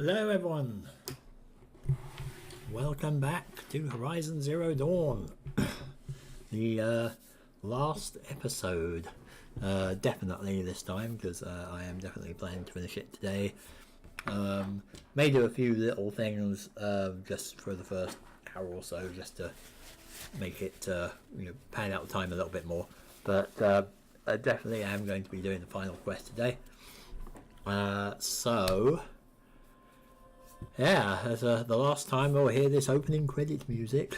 Hello everyone, welcome back to Horizon Zero Dawn. The last episode, definitely this time, because I am definitely planning to finish it today. May do a few little things just for the first hour or so, just to make it pad out the time a little bit more, but I definitely am going to be doing the final quest today. So yeah, as the last time we'll hear this opening credit music,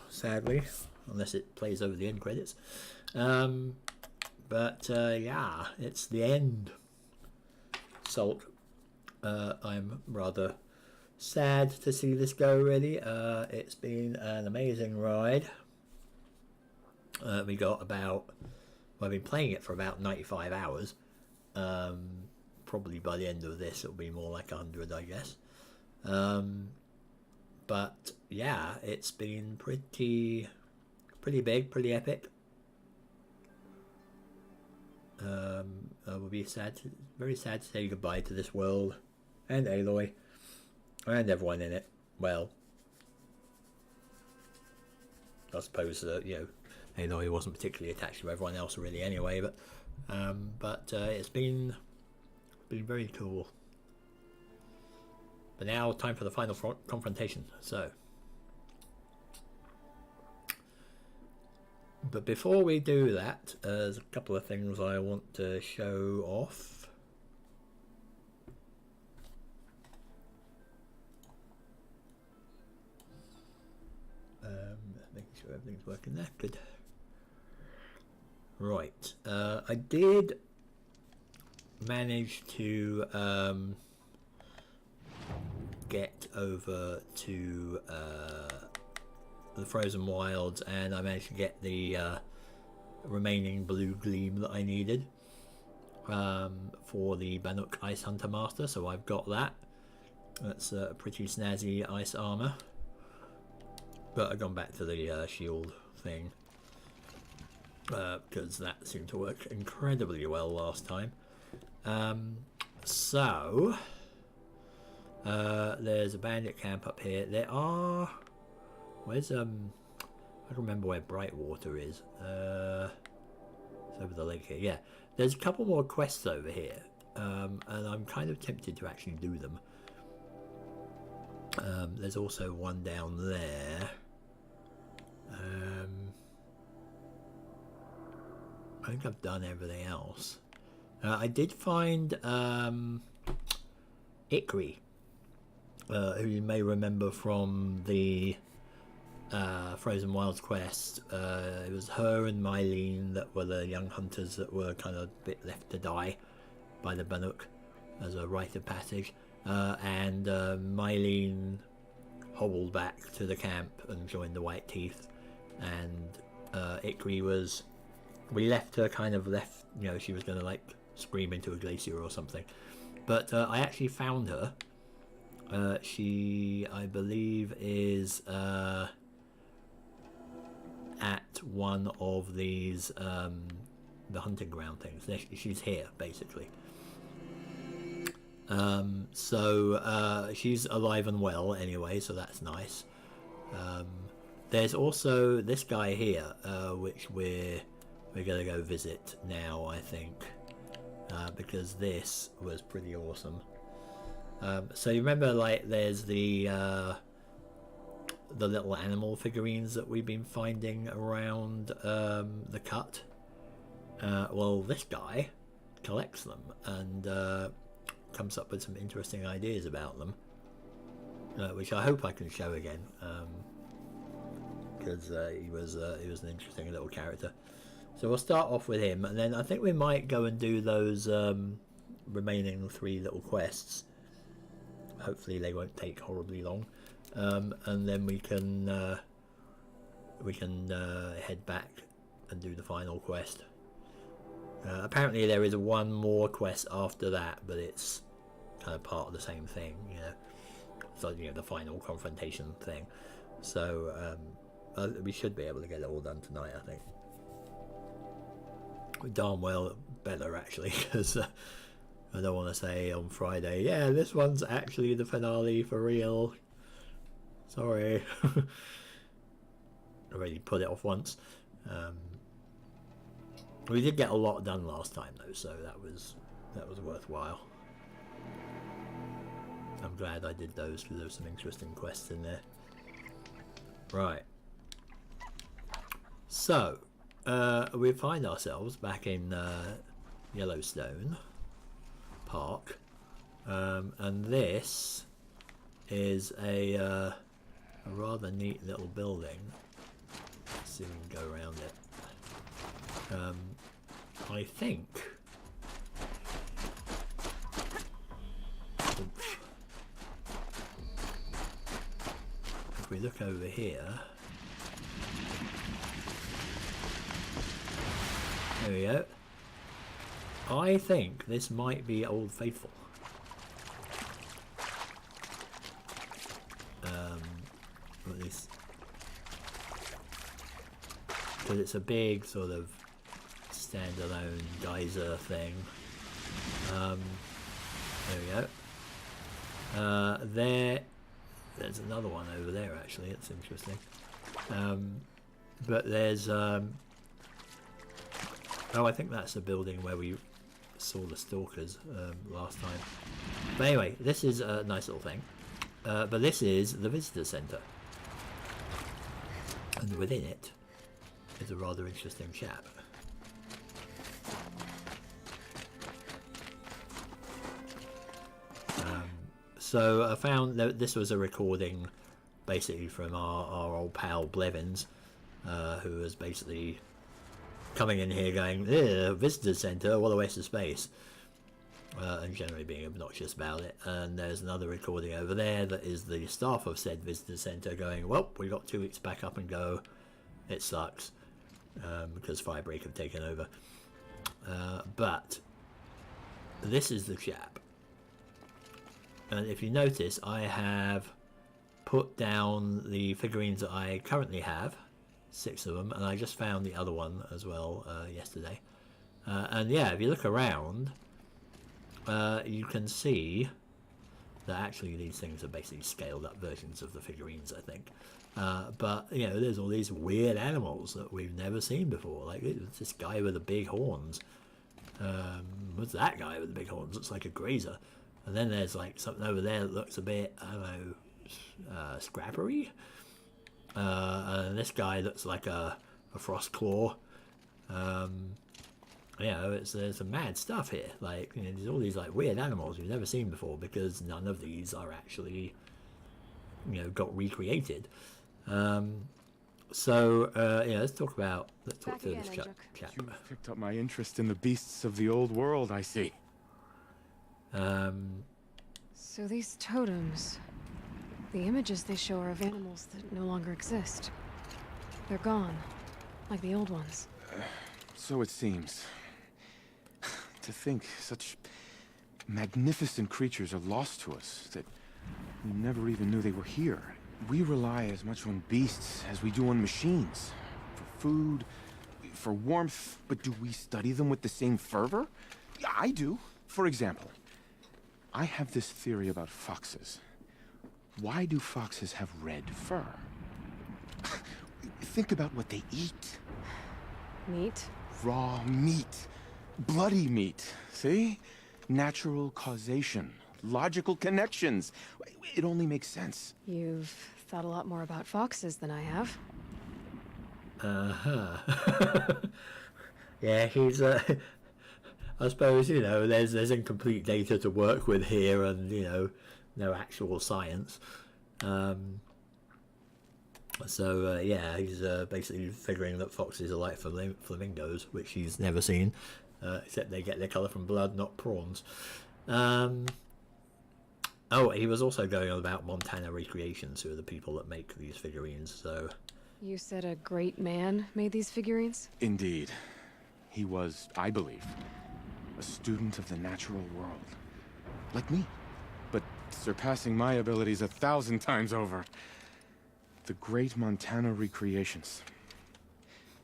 sadly, unless it plays over the end credits. But yeah, it's the end. Salt. I'm rather sad to see this go, really. It's been an amazing ride. We got about, well, I've been playing it for about 95 hours. Probably by the end of this it'll be more like 100, I guess. But yeah, it's been pretty big, pretty epic. I will be very sad to say goodbye to this world and Aloy and everyone in it. Well, I suppose Aloy wasn't particularly attached to everyone else really anyway, but it's been very cool. But now, time for the final confrontation. But before we do that, there's a couple of things I want to show off. Making sure everything's working there. Good. Right. I did manage to get over to the Frozen Wilds, and I managed to get the remaining blue gleam that I needed for the Banuk Ice Hunter Master, so I've got that. That's a pretty snazzy ice armor, but I've gone back to the shield thing because that seemed to work incredibly well last time. So there's a bandit camp up here. There are, where's I don't remember where Brightwater is. It's over the lake here. Yeah, there's a couple more quests over here, and I'm kind of tempted to actually do them. There's also one down there. I think I've done everything else. I did find Ikri, who you may remember from the Frozen Wilds quest. It was her and Mylene that were the young hunters that were kind of a bit left to die by the Banuk as a rite of passage. And Mylene hobbled back to the camp and joined the White Teeth. And Ikri was... We left her kind of left... she was going to like scream into a glacier or something. But I actually found her. She, I believe, is at one of these the hunting ground things. She's here basically. So she's alive and well anyway, so that's nice. There's also this guy here, which we're gonna go visit now, I think, because this was pretty awesome. So you remember, like, there's the little animal figurines that we've been finding around the cut. Well, this guy collects them and comes up with some interesting ideas about them, which I hope I can show again, because he was an interesting little character. So we'll start off with him, and then I think we might go and do those remaining 3 little quests. Hopefully they won't take horribly long, and then we can head back and do the final quest. Apparently there is one more quest after that, but it's kind of part of the same thing, so the final confrontation thing. So we should be able to get it all done tonight, I think. Darn well better, actually, because I don't want to say on Friday, yeah, this one's actually the finale for real. Sorry. I already put it off once. We did get a lot done last time though, so that was worthwhile. I'm glad I did those because there were some interesting quests in there. Right. So, we find ourselves back in Yellowstone Park, and this is a rather neat little building. Let's see if we can go around it. I think. Oops. If we look over here. There we go. I think this might be Old Faithful. At least. Because it's a big sort of standalone geyser thing. There we go. There's another one over there actually. It's interesting. But there's oh, I think that's the building where we saw the stalkers last time. But anyway, this is a nice little thing. But this is the visitor centre, and within it is a rather interesting chap. So I found that this was a recording basically from our old pal Blevins, who was basically coming in here going, visitor centre, what a waste of space, and generally being obnoxious about it. And there's another recording over there that is the staff of said visitor centre going, well, we got 2 weeks back up and go, it sucks, because Firebreak have taken over. But this is the chap. And if you notice, I have put down the figurines that I currently have, 6 of them, and I just found the other one as well yesterday. And yeah, if you look around, you can see that actually these things are basically scaled up versions of the figurines, I think. But, you know, there's all these weird animals that we've never seen before. Like, this guy with the big horns. What's that guy with the big horns? Looks like a grazer. And then there's like something over there that looks a bit, I don't know, scrappery. And this guy looks like a frost claw. You know, there's some mad stuff here. Like, you know, there's all these like weird animals we've never seen before because none of these are actually, you know, got recreated. So yeah, let's talk to this chap. You picked up my interest in the beasts of the old world, I see. So these totems, the images they show are of animals that no longer exist. They're gone, like the old ones. So it seems. To think such magnificent creatures are lost to us, that we never even knew they were here. We rely as much on beasts as we do on machines. For food, for warmth, but do we study them with the same fervor? Yeah, I do. For example, I have this theory about foxes. Why do foxes have red fur? Think about what they eat. Meat? Raw meat. Bloody meat. See? Natural causation. Logical connections. It only makes sense. You've thought a lot more about foxes than I have. Yeah, he's I suppose, you know, there's incomplete data to work with here, and you know, no actual science. So yeah, he's basically figuring that foxes are like flamingos, which he's never seen, except they get their colour from blood, not prawns. Oh, he was also going on about Montana Recreations, who are the people that make these figurines. So You said a great man made these figurines? Indeed. He was, I believe, a student of the natural world. Like me. But surpassing my abilities 1,000 times over. The great Montana Recreations.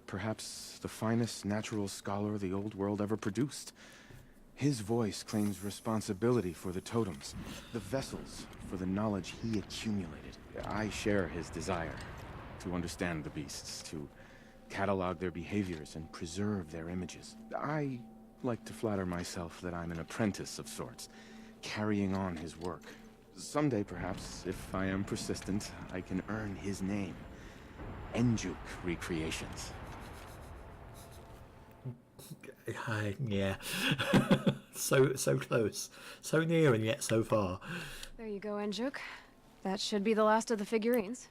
Perhaps the finest natural scholar the old world ever produced. His voice claims responsibility for the totems, the vessels for the knowledge he accumulated. I share his desire to understand the beasts, to catalog their behaviors and preserve their images. I like to flatter myself that I'm an apprentice of sorts, carrying on his work. Someday, perhaps, if I am persistent, I can earn his name. Enjuk Recreations. Yeah. so close. So near and yet so far. There you go, Enjuk. That should be the last of the figurines.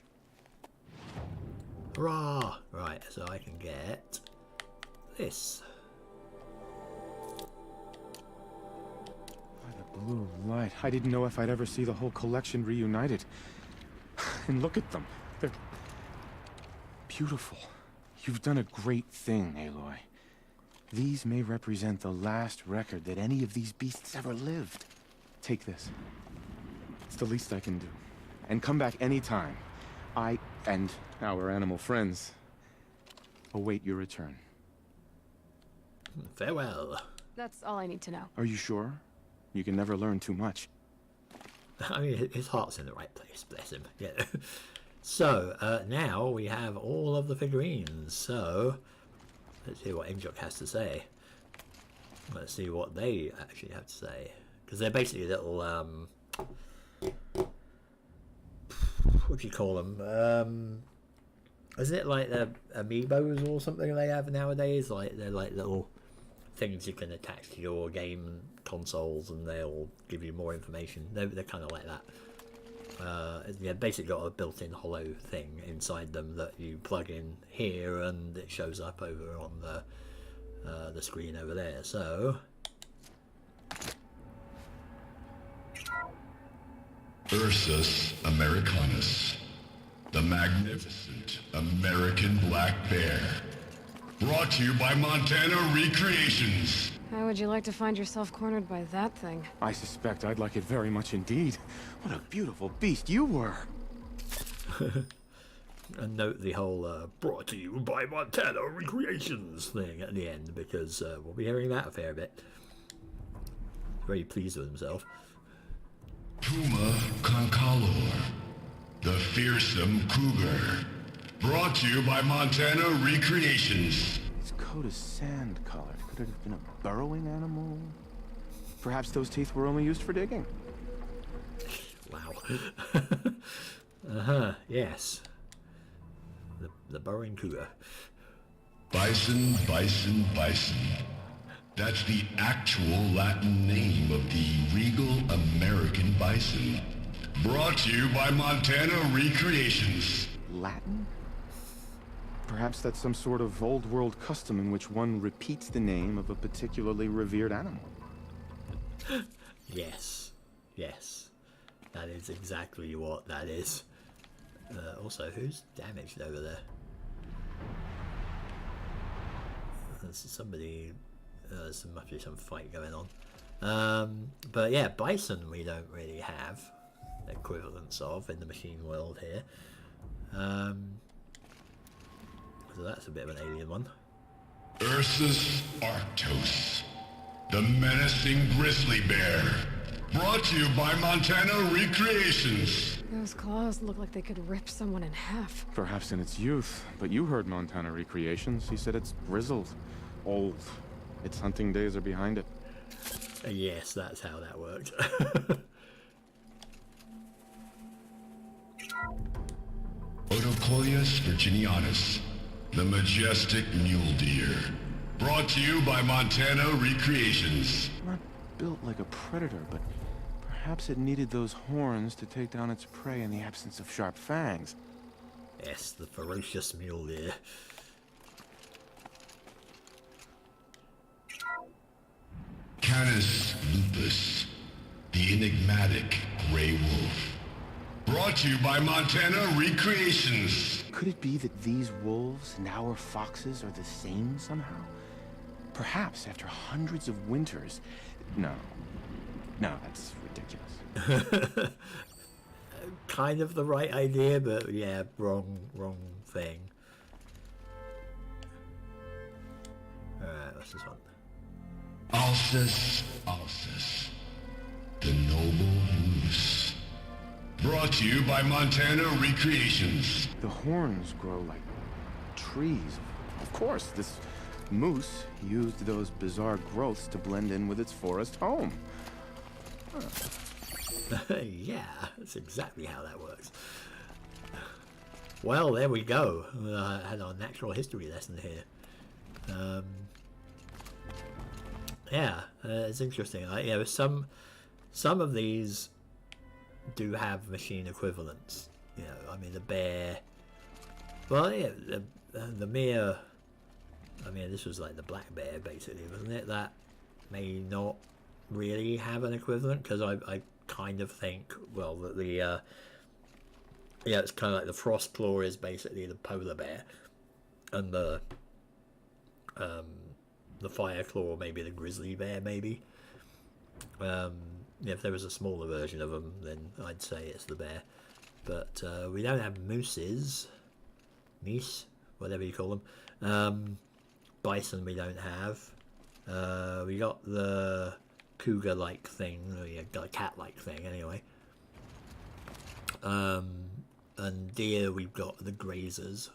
Hurrah! Right, so I can get this. By the blue light, I didn't know if I'd ever see the whole collection reunited. And look at them. They're beautiful. You've done a great thing, Aloy. These may represent the last record that any of these beasts ever lived. Take this. It's the least I can do. And come back anytime. I and our animal friends await your return. Farewell. That's all I need to know. Are you sure? You can never learn too much. I mean, his heart's in the right place, bless him. Yeah. So, now we have all of the figurines. So, let's hear what Enjuk has to say. Let's see what they actually have to say. Because they're basically little, what do you call them? Is it like the amiibos or something they have nowadays? Like they're like little things you can attach to your game consoles, and they'll give you more information. They're kind of like that. Yeah, basically got a built-in hollow thing inside them that you plug in here, and it shows up over on the screen over there. So. Ursus Americanus, the magnificent American black bear. Brought to you by Montana Recreations. How would you like to find yourself cornered by that thing? I suspect I'd like it very much indeed. What a beautiful beast you were. And note the whole brought to you by Montana Recreations thing at the end, because we'll be hearing that a fair bit. Very pleased with himself. Puma Concalor, the fearsome cougar. Brought to you by Montana Recreations. His coat is sand-colored. Could it have been a burrowing animal? Perhaps those teeth were only used for digging. Wow. Yes. The burrowing cougar. Bison, bison, bison. That's the actual Latin name of the regal American bison. Brought to you by Montana Recreations. Latin? Perhaps that's some sort of old world custom in which one repeats the name of a particularly revered animal. Yes. Yes. That is exactly what that is. Also, who's damaged over there? There's somebody... there must be some fight going on. But yeah, bison we don't really have equivalents of in the machine world here. So that's a bit of an alien one. Ursus Arctos, the menacing grizzly bear. Brought to you by Montana Recreations. Those claws look like they could rip someone in half. Perhaps in its youth, but you heard Montana Recreations. He said it's grizzled, old. Its hunting days are behind it. Yes, that's how that worked. Otocoius virginianus, the majestic mule deer. Brought to you by Montana Recreations. Not built like a predator, but perhaps it needed those horns to take down its prey in the absence of sharp fangs. Yes, the ferocious mule deer. Canis lupus, the enigmatic gray wolf. Brought to you by Montana Recreations. Could it be that these wolves and our foxes are the same somehow? Perhaps after hundreds of winters... No, that's ridiculous. Kind of the right idea, but yeah, wrong thing. Alright, what's this one? Alcest, Alcest, the noble moose. Brought to you by Montana Recreations. The horns grow like trees. Of course, this moose used those bizarre growths to blend in with its forest home. Yeah, that's exactly how that works. Well, there we go. I had our natural history lesson here. Yeah, it's interesting. Some of these do have machine equivalents. You know, I mean, the bear. Well, yeah, the mere. I mean, this was like the black bear, basically, wasn't it? That may not really have an equivalent, because I kind of think, well, that the yeah, it's kind of like the frost claw is basically the polar bear, and the fire claw maybe the grizzly bear, maybe. If there was a smaller version of them, then I'd say it's the bear. But we don't have mooses, meese, whatever you call them. Bison we don't have. We got the cougar-like thing, or yeah, got a cat-like thing anyway. And deer we've got the grazers,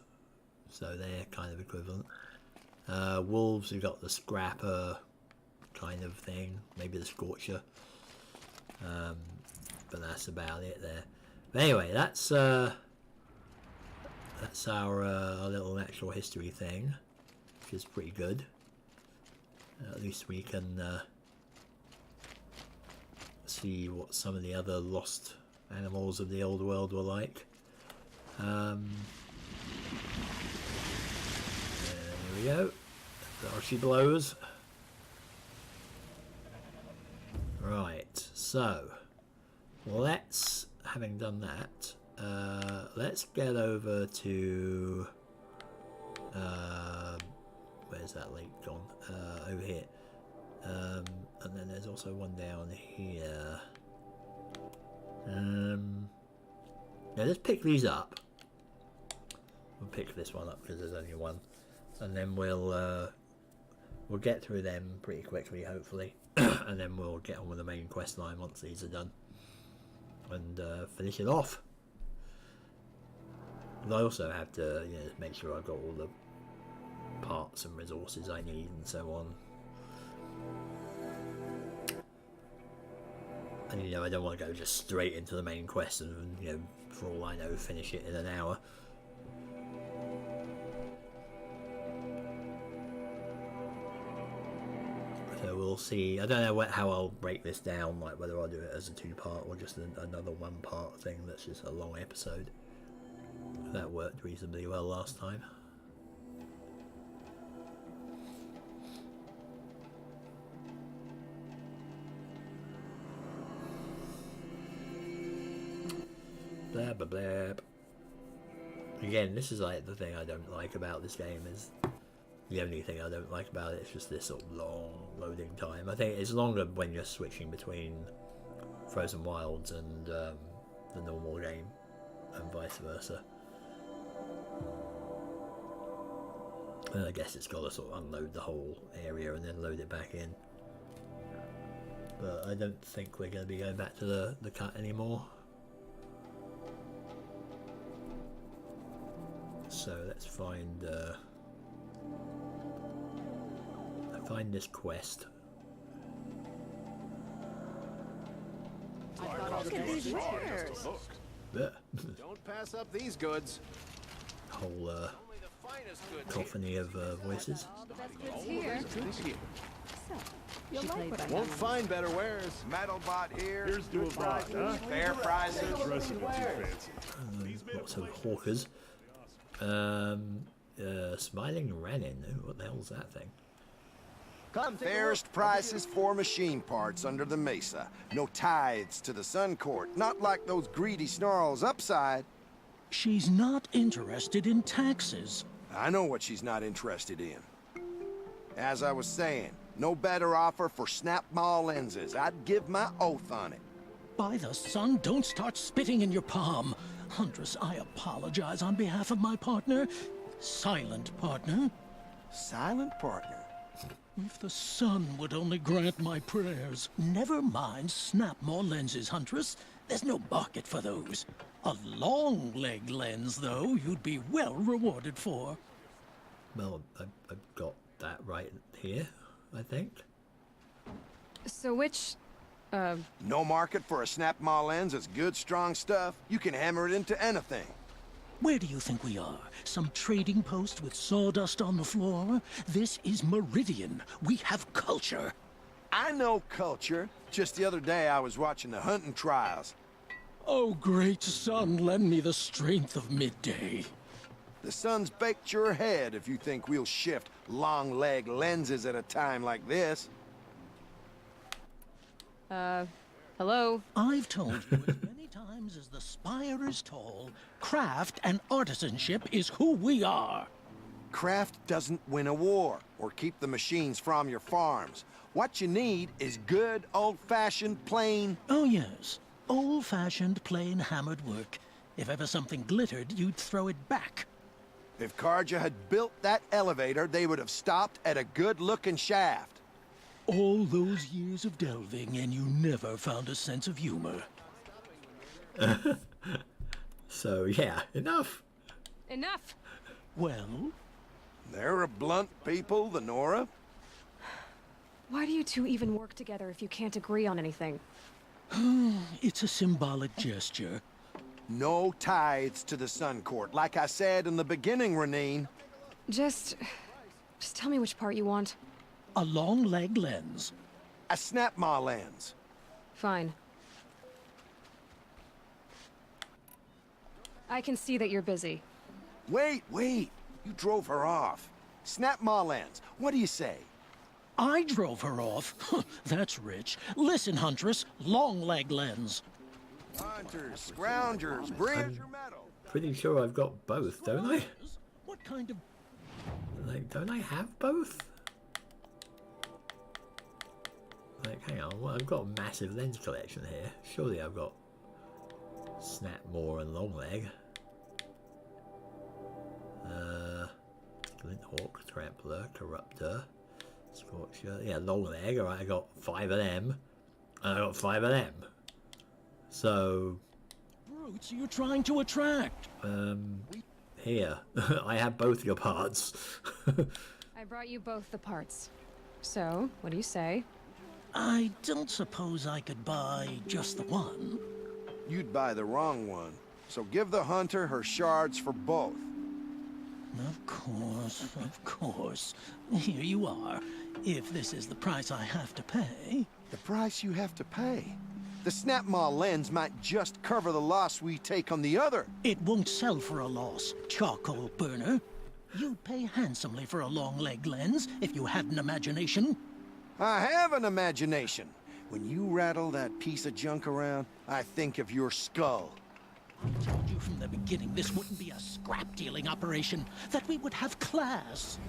so they're kind of equivalent. Wolves we've got the scrapper kind of thing, maybe the scorcher. But that's about it there. But anyway, that's our little natural history thing, which is pretty good. At least we can see what some of the other lost animals of the old world were like. There we go. There she blows. Right, so let's, having done that, let's get over to where's that lake gone? Over here. And then there's also one down here. Now let's pick these up. We'll pick this one up because there's only one, and then we'll get through them pretty quickly, hopefully, and then we'll get on with the main quest line once these are done, and finish it off. And I also have to, make sure I've got all the parts and resources I need and so on. And I don't want to go just straight into the main quest and for all I know finish it in an hour. So we'll see. I don't know how I'll break this down, like whether I'll do it as a 2-part or just another 1-part thing that's just a long episode. That worked reasonably well last time. Blah blah blah. Again, this is like the thing I don't like about this game, is the only thing I don't like about it is just this sort of long loading time. I think it's longer when you're switching between Frozen Wilds and the normal game, and vice versa. And I guess it's got to sort of unload the whole area and then load it back in. But I don't think we're going to be going back to the cut anymore. So let's find this quest. Look at these wares. Don't pass up these goods. Whole cacophony of voices. Won't find better wares. Metalbot here. Here's to a bot, huh? Fair prices. Dress it what you fancy. Lots of hawkers. Smiling Renin. What the hell's that thing? Fairest prices for machine parts under the mesa. No tithes to the Sun Court. Not like those greedy snarls upside. She's not interested in taxes. I know what she's not interested in. As I was saying, no better offer for snap-ball lenses. I'd give my oath on it. By the sun, don't start spitting in your palm. Huntress, I apologize on behalf of my partner. Silent partner. Silent partner? If the sun would only grant my prayers. Never mind snap more lenses, Huntress. There's no market for those. A long leg lens, though, you'd be well rewarded for. Well, I've got that right here, I think. So which, No market for a Snapmaw lens is good, strong stuff. You can hammer it into anything. Where do you think we are? Some trading post with sawdust on the floor? This is Meridian. We have culture. I know culture. Just the other day I was watching the hunting trials. Oh, great sun, lend me the strength of midday. The sun's baked your head if you think we'll shift long leg lenses at a time like this. hello? I've told you as many times as the spire is tall, craft and artisanship is who we are. Craft doesn't win a war or keep the machines from your farms. What you need is good, old-fashioned, plain... Oh, yes. Old-fashioned, plain hammered work. If ever something glittered, you'd throw it back. If Carja had built that elevator, they would have stopped at a good-looking shaft. All those years of delving, and you never found a sense of humor. So, yeah, enough. Enough! Well? They're a blunt people, the Nora. Why do you two even work together if you can't agree on anything? It's a symbolic gesture. No tithes to the Sun Court, like I said in the beginning, Renine. Just tell me which part you want. A long leg lens. A Snapmaw lens. Fine. I can see that you're busy. Wait. You drove her off. Snapmaw lens. What do you say? I drove her off. That's rich. Listen, Huntress, long leg lens. Hunters, scroungers, bring your metal. Pretty sure I've got both, don't I? What kind of... Like, don't I have both? Like, hang on, well, I've got a massive lens collection here. Surely I've got Snapmaw and Longleg. Glinthawk, Trampler, Corruptor, Scorcher. Yeah, Longleg. Alright, I got 5 of them. And I got 5 of them. So... brutes are you trying to attract? Here. I have both your parts. I brought you both the parts. So, what do you say? I don't suppose I could buy just the one. You'd buy the wrong one. So give the hunter her shards for both. Of course. Here you are. If this is the price I have to pay... The price you have to pay? The Snapmaw lens might just cover the loss we take on the other. It won't sell for a loss, charcoal burner. You'd pay handsomely for a long leg lens if you had an imagination. I have an imagination. When you rattle that piece of junk around, I think of your skull. I told you from the beginning this wouldn't be a scrap-dealing operation, that we would have class.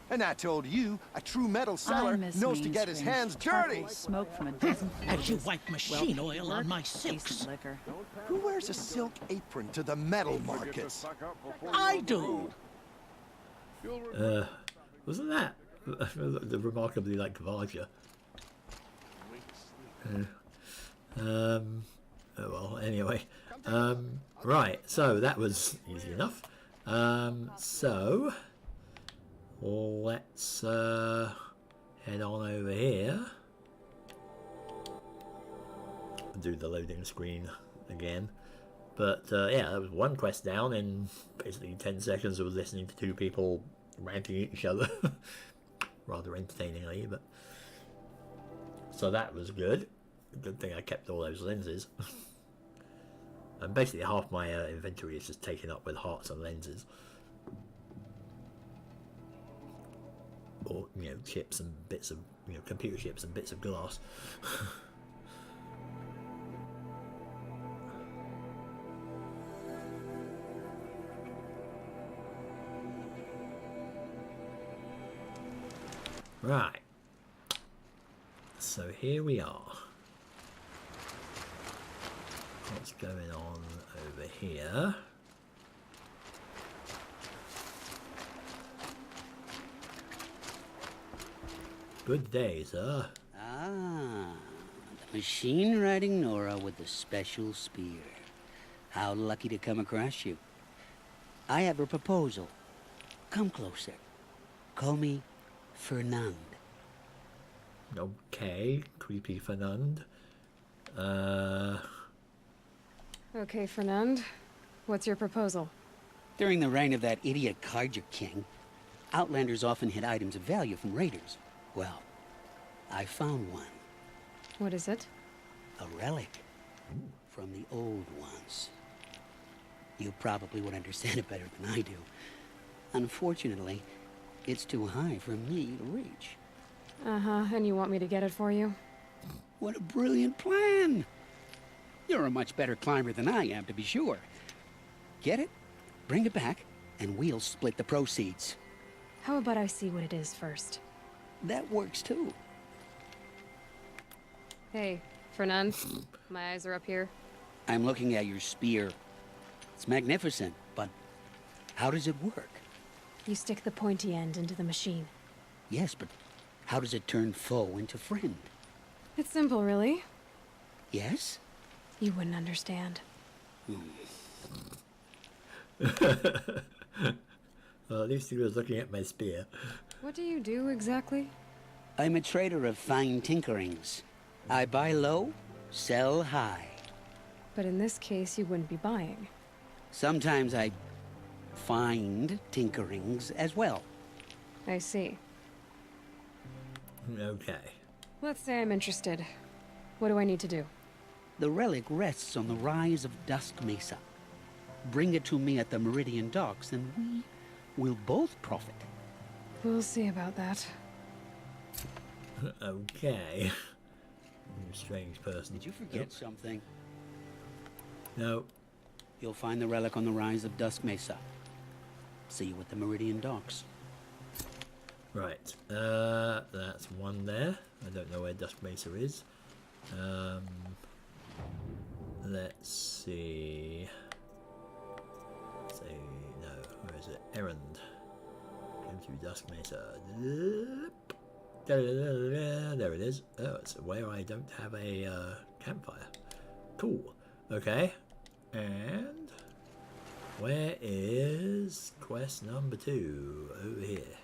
And I told you, a true metal seller knows to get his hands dirty. Smoke from a dozen As you wipe machine oil on my silks. liquor. Who wears a silk apron to the metal markets? I do. Wasn't that the remarkably like Varja? Oh well, anyway. Right, so that was easy enough. So let's head on over here. Do the loading screen again. But yeah, that was one quest down in basically 10 seconds of listening to two people ranting at each other. Rather entertainingly, but... So that was good. Good thing I kept all those lenses. And basically half my inventory is just taken up with hearts and lenses. Or, you know, chips and bits of, you know, computer chips and bits of glass. Right. So here we are. What's going on over here? Good day, sir. Ah, the machine-riding Nora with the special spear. How lucky to come across you. I have a proposal. Come closer. Call me Fernand. Okay, creepy Fernand. Okay, Fernand. What's your proposal? During the reign of that idiot Carja King, Outlanders often hid items of value from raiders. Well, I found one. What is it? A relic from the old ones. You probably would understand it better than I do. Unfortunately, it's too high for me to reach. Uh-huh, and you want me to get it for you? What a brilliant plan! You're a much better climber than I am, to be sure. Get it, bring it back, and we'll split the proceeds. How about I see what it is first? That works too. Hey, Fernand. My eyes are up here. I'm looking at your spear. It's magnificent, but how does it work? You stick the pointy end into the machine. Yes, but how does it turn foe into friend? It's simple, really. Yes? You wouldn't understand. Well, at least he was looking at my spear. What do you do exactly? I'm a trader of fine tinkerings. I buy low, sell high. But in this case, you wouldn't be buying. Sometimes I find tinkerings as well. I see. Okay. Let's say I'm interested. What do I need to do? The relic rests on the rise of Dusk Mesa. Bring it to me at the Meridian Docks, and we will both profit. We'll see about that. Okay. Strange person. Did you forget something? No. You'll find the relic on the rise of Dusk Mesa. See you at the Meridian Docks. Right. That's one there. I don't know where Dusk Mesa is. Let's see. Say no. Where is it? Errand. Go to Dusk Mesa. There it is. Oh, it's where I don't have a campfire. Cool. Okay. And where is quest number 2? Over here.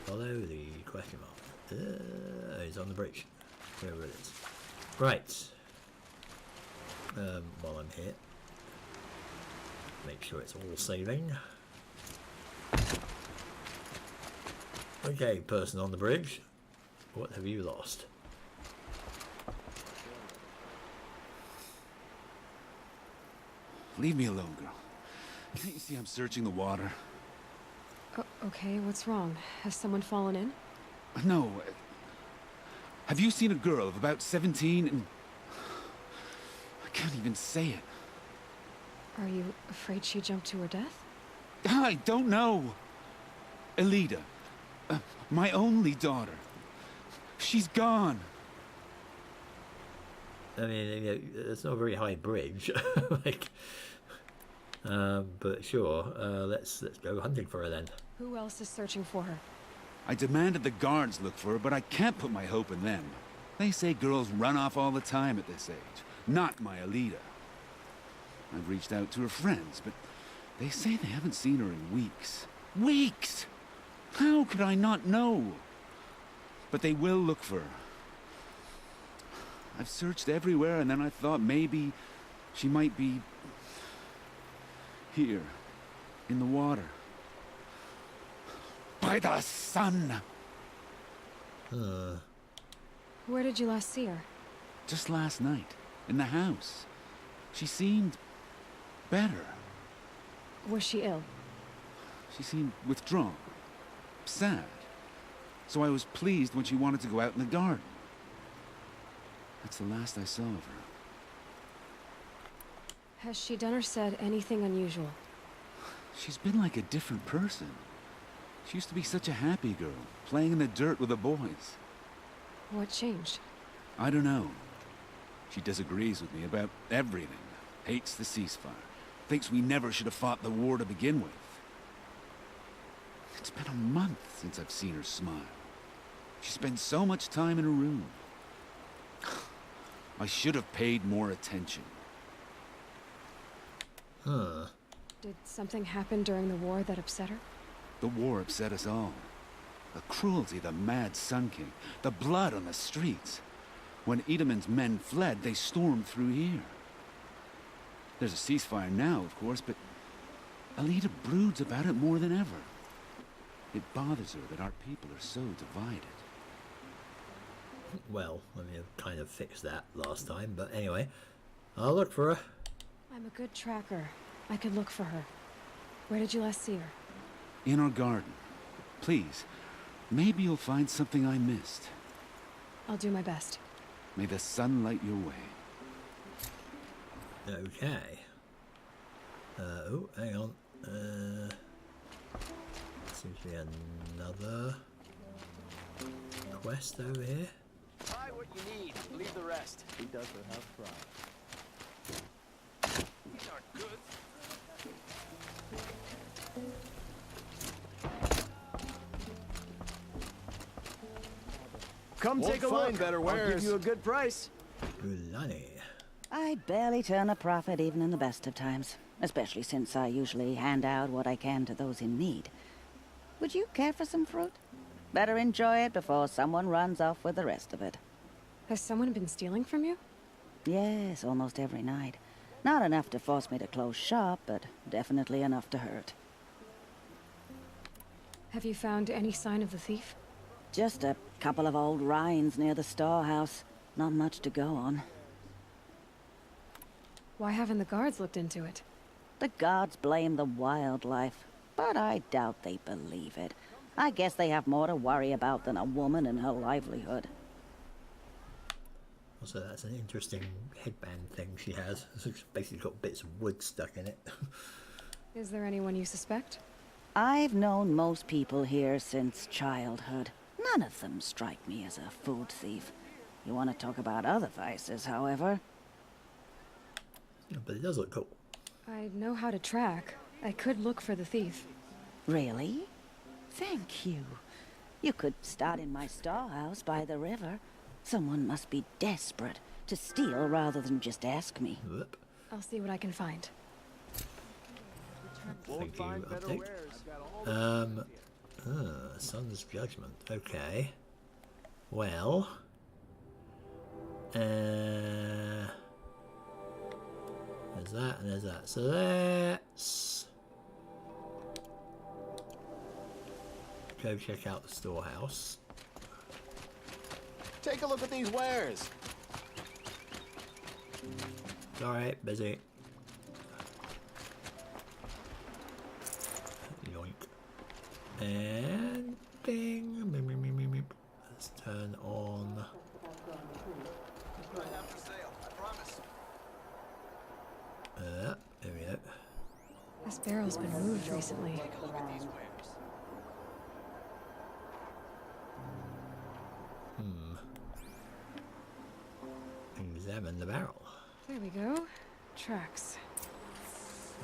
Follow the question mark. It's on the bridge. Wherever it is. Right. While I'm here. Make sure it's all saving. Okay, person on the bridge. What have you lost? Leave me alone, girl. Can't you see I'm searching the water? Okay, what's wrong? Has someone fallen in? No. Have you seen a girl of about 17 and... I can't even say it. Are you afraid she jumped to her death? I don't know. Elida. My only daughter. She's gone. I mean, it's not a very high bridge, like, but sure. Let's go hunting for her then. Who else is searching for her? I demanded the guards look for her, but I can't put my hope in them. They say girls run off all the time at this age. Not my Elida. I've reached out to her friends, but they say they haven't seen her in weeks. Weeks! How could I not know? But they will look for her. I've searched everywhere, and then I thought maybe she might be here, in the water. By the sun! Where did you last see her? Just last night, in the house. She seemed better. Was she ill? She seemed withdrawn, sad. So I was pleased when she wanted to go out in the garden. That's the last I saw of her. Has she done or said anything unusual? She's been like a different person. She used to be such a happy girl, playing in the dirt with the boys. What changed? I don't know. She disagrees with me about everything. Hates the ceasefire. Thinks we never should have fought the war to begin with. It's been a month since I've seen her smile. She spends so much time in her room. I should have paid more attention. Huh. Did something happen during the war that upset her? The war upset us all. The cruelty of the mad Sun King, the blood on the streets. When Edamon's men fled, they stormed through here. There's a ceasefire now, of course, but Alita broods about it more than ever. It bothers her that our people are so divided. Well, I mean, I've kind of fixed that last time, but anyway, I'll look for her. I'm a good tracker. I could look for her. Where did you last see her? In our garden. Please, maybe you'll find something I missed. I'll do my best. May the sun light your way. Okay. Oh, hang on. Seems to be another quest over here. Buy what you need, leave the rest. He doesn't have pride. These aren't good. Come take a look. Better wares. I'll give you a good price. Ulani. I barely turn a profit even in the best of times, especially since I usually hand out what I can to those in need. Would you care for some fruit? Better enjoy it before someone runs off with the rest of it. Has someone been stealing from you? Yes, almost every night. Not enough to force me to close shop, but definitely enough to hurt. Have you found any sign of the thief? Just a couple of old rinds near the storehouse. Not much to go on. Why haven't the guards looked into it? The gods blame the wildlife, but I doubt they believe it. I guess they have more to worry about than a woman and her livelihood. Also, that's an interesting headband thing she has. It's basically got bits of wood stuck in it. Is there anyone you suspect? I've known most people here since childhood. None of them strike me as a food thief. You want to talk about other vices, however? Yeah, but it does look cool. I know how to track. I could look for the thief. Really? Thank you. You could start in my storehouse by the river. Someone must be desperate to steal rather than just ask me. Whoop. I'll see what I can find. Thank you, update. Sun's Judgment. Okay. Well. There's that and there's that. So let's go check out the storehouse. Take a look at these wares. It's alright, busy. Yoink. And ding. Beep, beep, beep, beep, beep. Let's turn on. There we go. This barrel's been moved recently. Take a look at these wares. Examine the barrel. There we go. Tracks.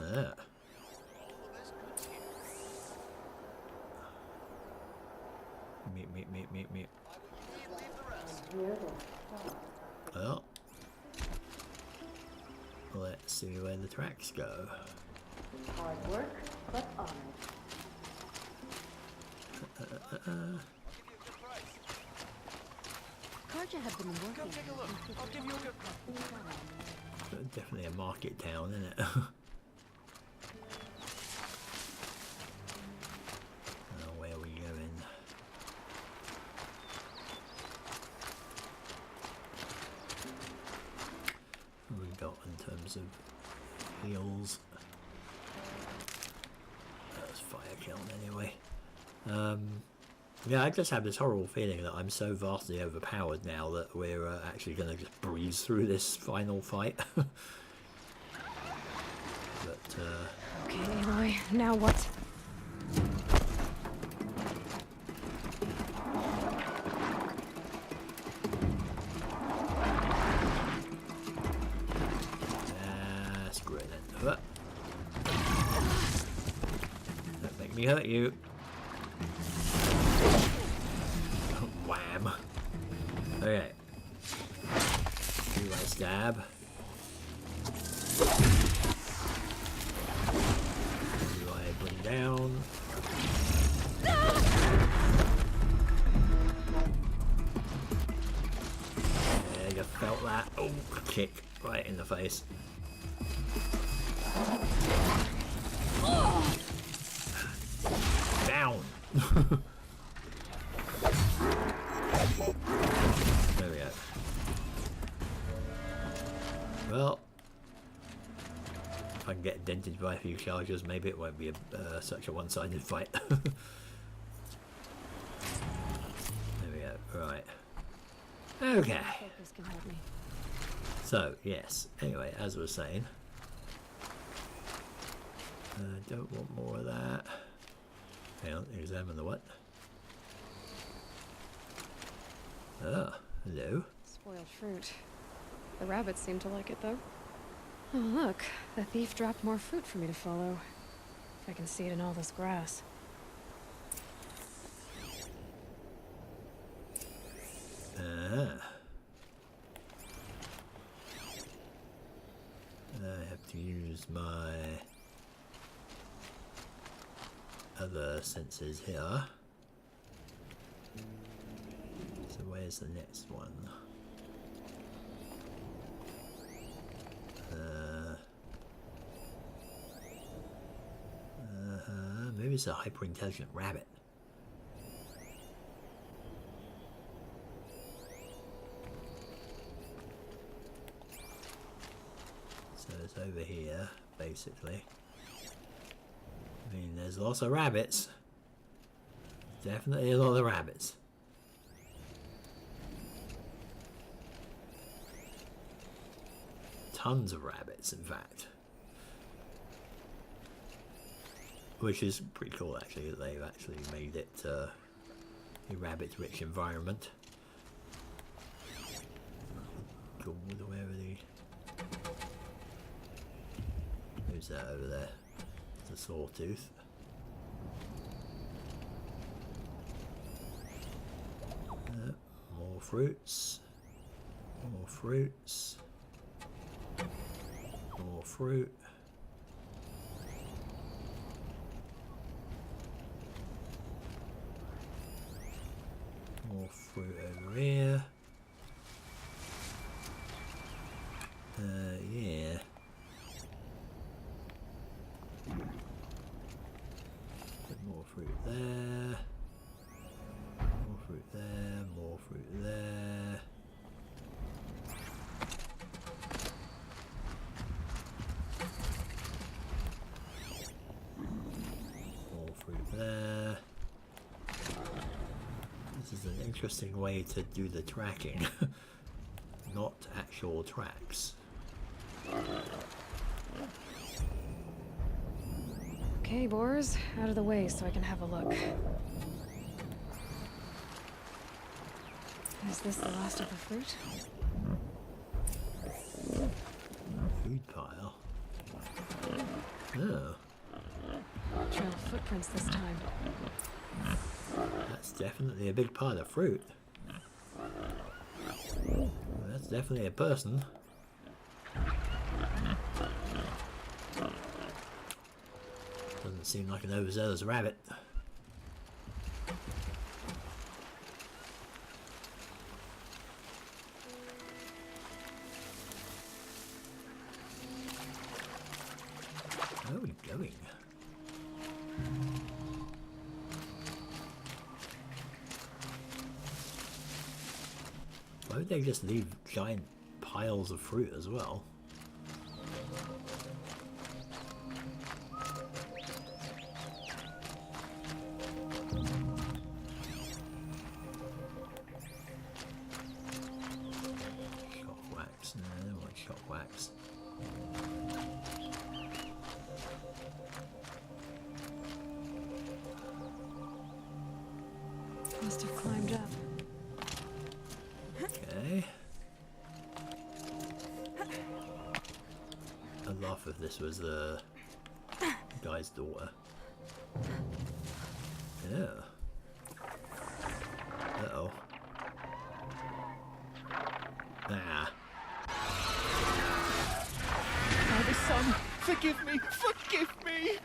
Ah. Meep. Well, let's see where the tracks go. Hard work, but honored. Karja have been working. Come take a look. I'll give you a good price. Definitely a market town, isn't it? Where are we going? What have we got in terms of heals? That's fire count anyway. Yeah, I just have this horrible feeling that I'm so vastly overpowered now that we're actually going to just breeze through this final fight. But, Okay, Aloy, now what? screw it then. Don't make me hurt you. Okay. Do I stab? Do I bring down? Yeah, you felt that. Oh, kick right in the face. Down. There we go. Well, if I can get dented by a few charges, maybe it won't be such a one-sided fight. There we go. Right. Okay. Focus can help me. So, yes. Anyway, as I was saying, don't want more of that. Hang on, examine the what? Ah, hello. Spoiled fruit. The rabbits seem to like it, though. Oh, look. The thief dropped more fruit for me to follow. If I can see it in all this grass. Ah. I have to use my other senses here. So where's the next one? Maybe it's a hyper-intelligent rabbit. So it's over here, basically. I mean, there's lots of rabbits. Definitely a lot of rabbits. Tons of rabbits, in fact. Which is pretty cool, actually, that they've actually made it a rabbit-rich environment. Cool, where are they? Who's that over there? It's a sawtooth. More fruits. More fruits. More fruit. More fruit over here. Yeah. Bit more fruit there. More fruit there. More fruit there. More fruit there. This is an interesting way to do the tracking. Not actual tracks. Okay, boars, out of the way so I can have a look. Is this the last of the fruit? Food pile. Oh. Trail of footprints this time. That's definitely a big pile of fruit. Well, that's definitely a person. Doesn't seem like an overzealous rabbit. Where are we going? Why would they just leave giant piles of fruit as well? Shock wax. No, I don't want shock wax. Must have climbed up. Okay. I'd laugh if this was the guy's daughter. Yeah. Uh-oh. son, forgive me! Forgive me!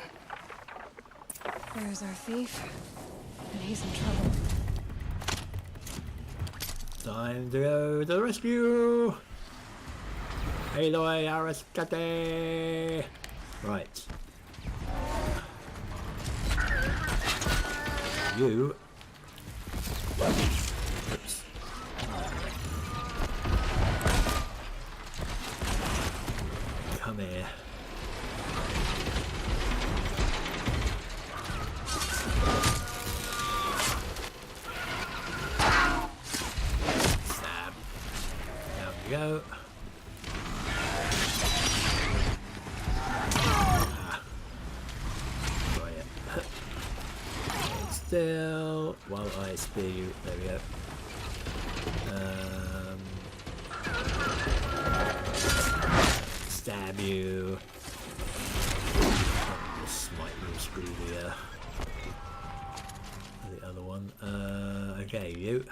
There's our thief. And he's in trouble. Time to go to the rescue! Aloy Arascate! Right. You. Oops. Come here. Stab. Down we go. Still, while I spear you, there we go. Stab you. Just smite you, screw the other one. Okay, you.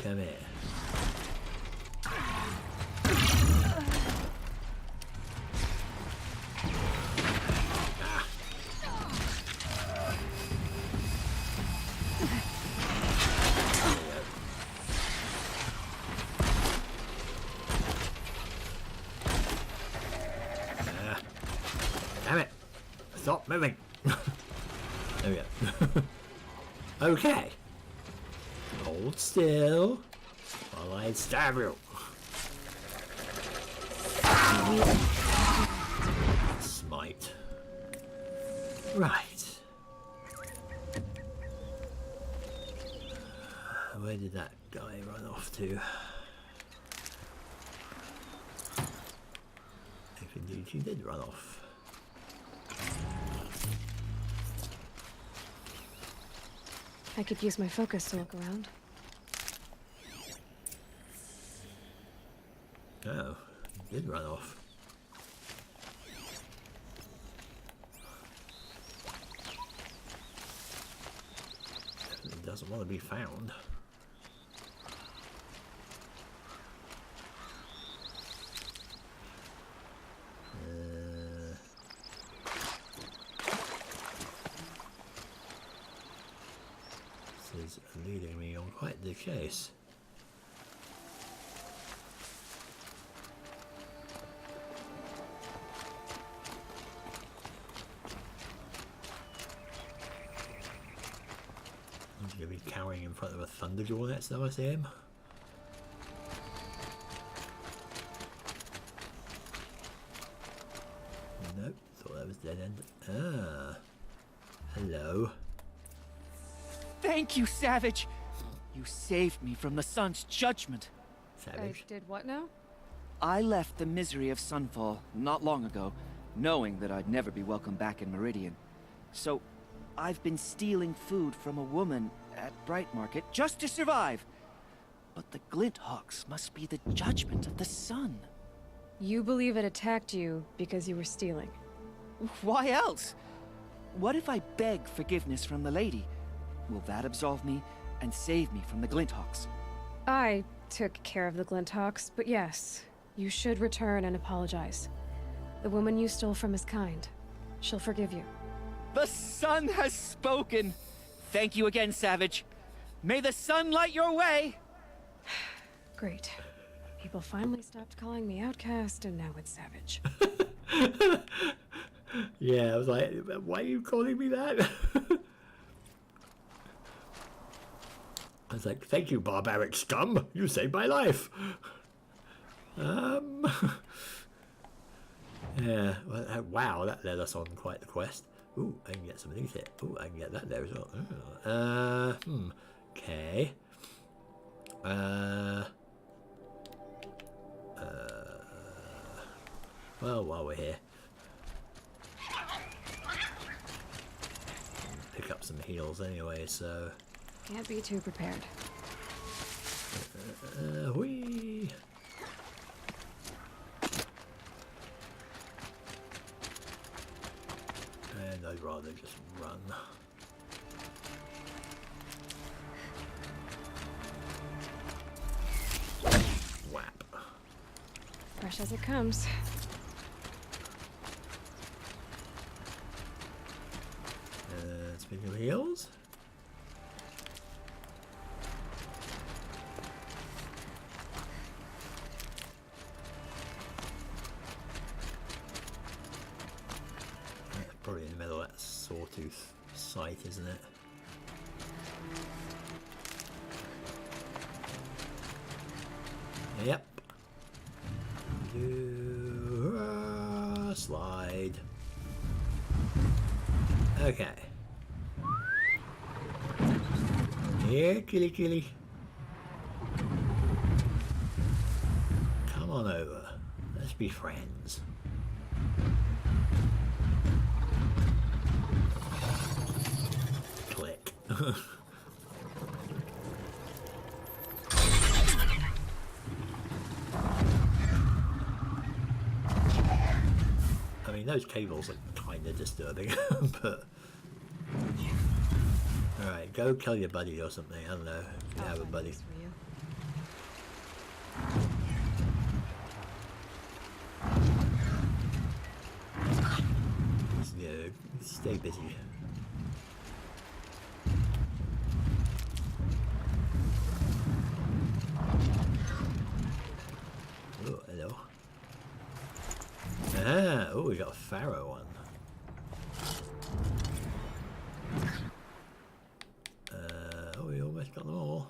Come here. Damn it! Stop moving! There we go. Okay. Hold still while I stab you. Smite. Right. Where did that guy run off to? If indeed he did run off. I could use my focus to look around. Oh, he did run off. Definitely doesn't want to be found. This is leading me on quite the chase. He's going to be cowering in front of a Thunderjaw next time I see him. Nope, thought that was dead end. Ah, hello. Thank you, Savage! You saved me from the sun's judgment. Savage. I did what now? I left the misery of Sunfall not long ago, knowing that I'd never be welcome back in Meridian. So, I've been stealing food from a woman at Bright Market just to survive. But the Glinthawks must be the judgment of the sun. You believe it attacked you because you were stealing. Why else? What if I beg forgiveness from the lady? Will that absolve me and save me from the Glinthawks? I took care of the Glinthawks, but yes, you should return and apologize. The woman you stole from is kind. She'll forgive you. The sun has spoken! Thank you again, Savage. May the sun light your way! Great. People finally stopped calling me outcast, and now it's Savage. Yeah, I was like, why are you calling me that? I was like, thank you, barbaric scum. You saved my life. Yeah, well, wow, that led us on quite the quest. Ooh, I can get some of these here. Ooh, I can get that there as well. Okay. Well, while we're here, pick up some heals anyway, so... Can't be too prepared. Whee! And I'd rather just run. Fresh as it comes. speaking of heals. That's probably in the middle of that sawtooth site, isn't it? Yep. Slide. Okay. Here, killy. Come on over. Let's be friends. Click. I mean, those cables are kind of disturbing, but... Alright, go kill your buddy or something, I don't know, if you have a buddy. Just, stay busy. Oh, hello. Ah, oh, we got a Pharaoh one. Oh, we almost got them all.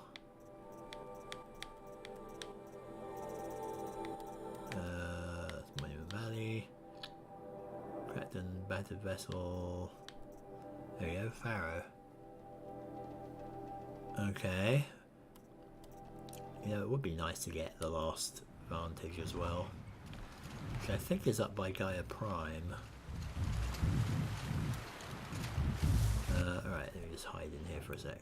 Monument Valley. Cracked and battered vessel. There we go, Pharaoh. Okay. You know, it would be nice to get the last Vantage as well. Which I think is up by Gaia Prime. Alright, let me just hide in here for a sec.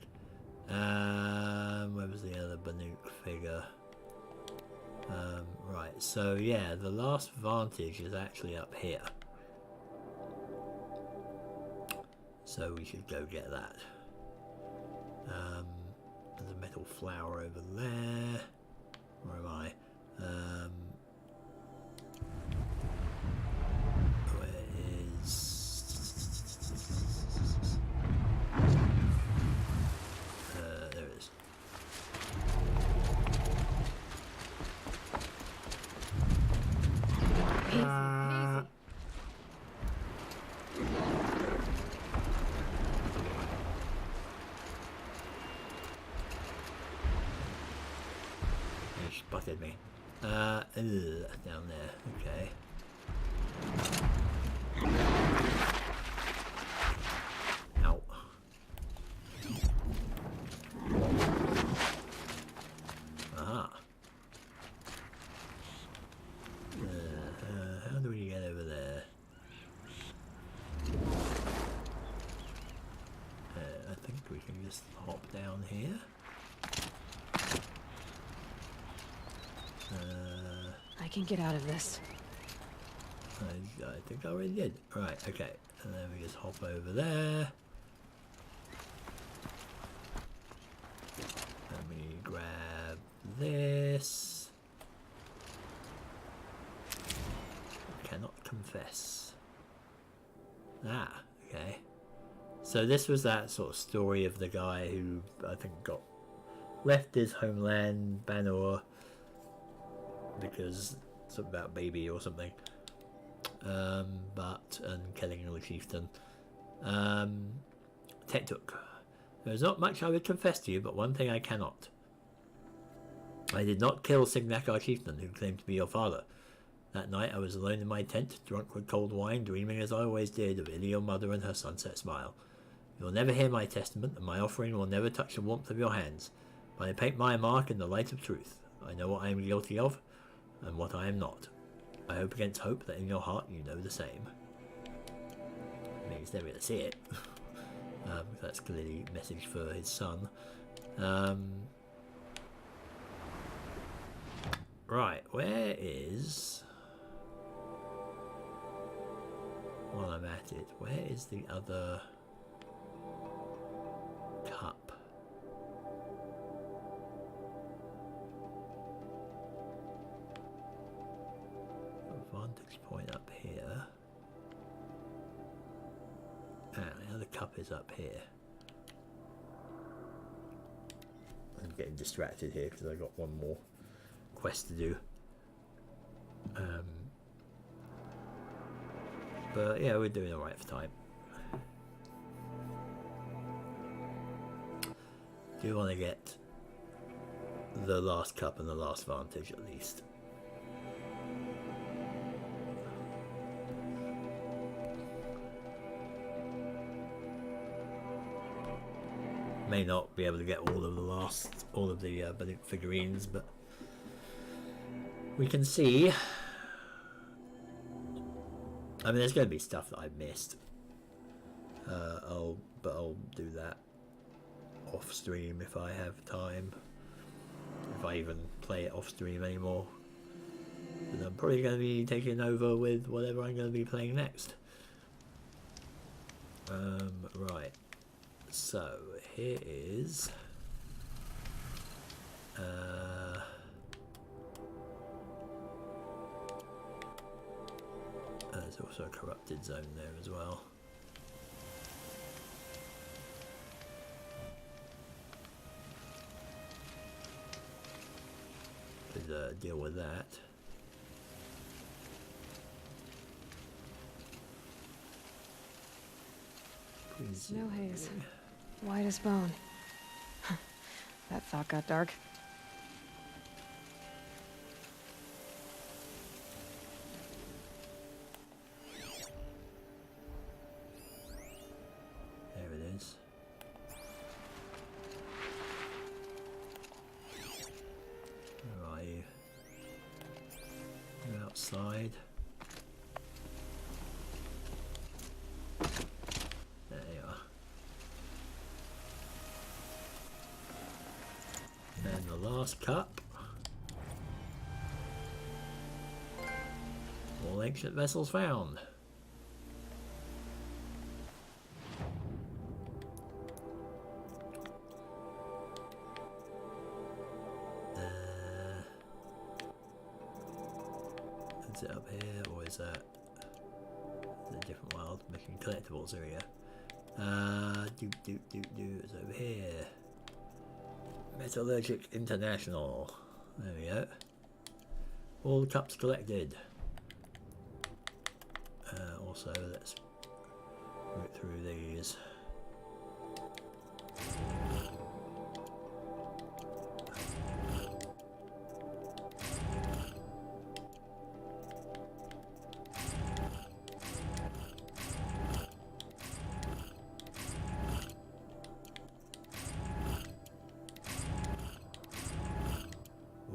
Where was the other Banuk figure? Right, so yeah, the last Vantage is actually up here. So we should go get that. There's a metal flower over there. Where am I? Where is... there it is. He spotted me. Down there, okay. Ow. Aha. How do we get over there? I think we can just hop down here. I can get out of this. I think I already did. Right, okay. And then we just hop over there. Let me grab this. Cannot confess. Ah, okay. So this was that sort of story of the guy who I think got left his homeland, Banor, because something about baby or something, and killing the chieftain. Tektuk. There's not much I would confess to you, but one thing I cannot. I did not kill Signac our chieftain, who claimed to be your father. That night I was alone in my tent, drunk with cold wine, dreaming as I always did of Illy, your mother, and her sunset smile. You will never hear my testament, and my offering will never touch the warmth of your hands, but I paint my mark in the light of truth. I know what I am guilty of, and what I am not. I hope against hope that in your heart you know the same. I mean, he's never going to see it. That's clearly a message for his son. Right, where is... While I'm at it, where is the other cup? Vantage point up here. And the other cup is up here. I'm getting distracted here because I got one more quest to do. But yeah, we're doing alright for time. Do want to get the last cup and the last vantage at least. May not be able to get all of the figurines, but we can see. I mean, there's going to be stuff that I've missed. I'll do that off stream if I have time. If I even play it off stream anymore. But I'm probably going to be taking over with whatever I'm going to be playing next. Right. So here is there's also a corrupted zone there as well. We'll deal with that. Snow haze. White as bone. That thought got dark. There it is. Where are you? You're outside. There you are. And the last cup. All ancient vessels found. Is it up here or is that a different world? Making collectibles area. It's over here. Metallurgic International. There we go. All the cups collected. Also, let's root through these.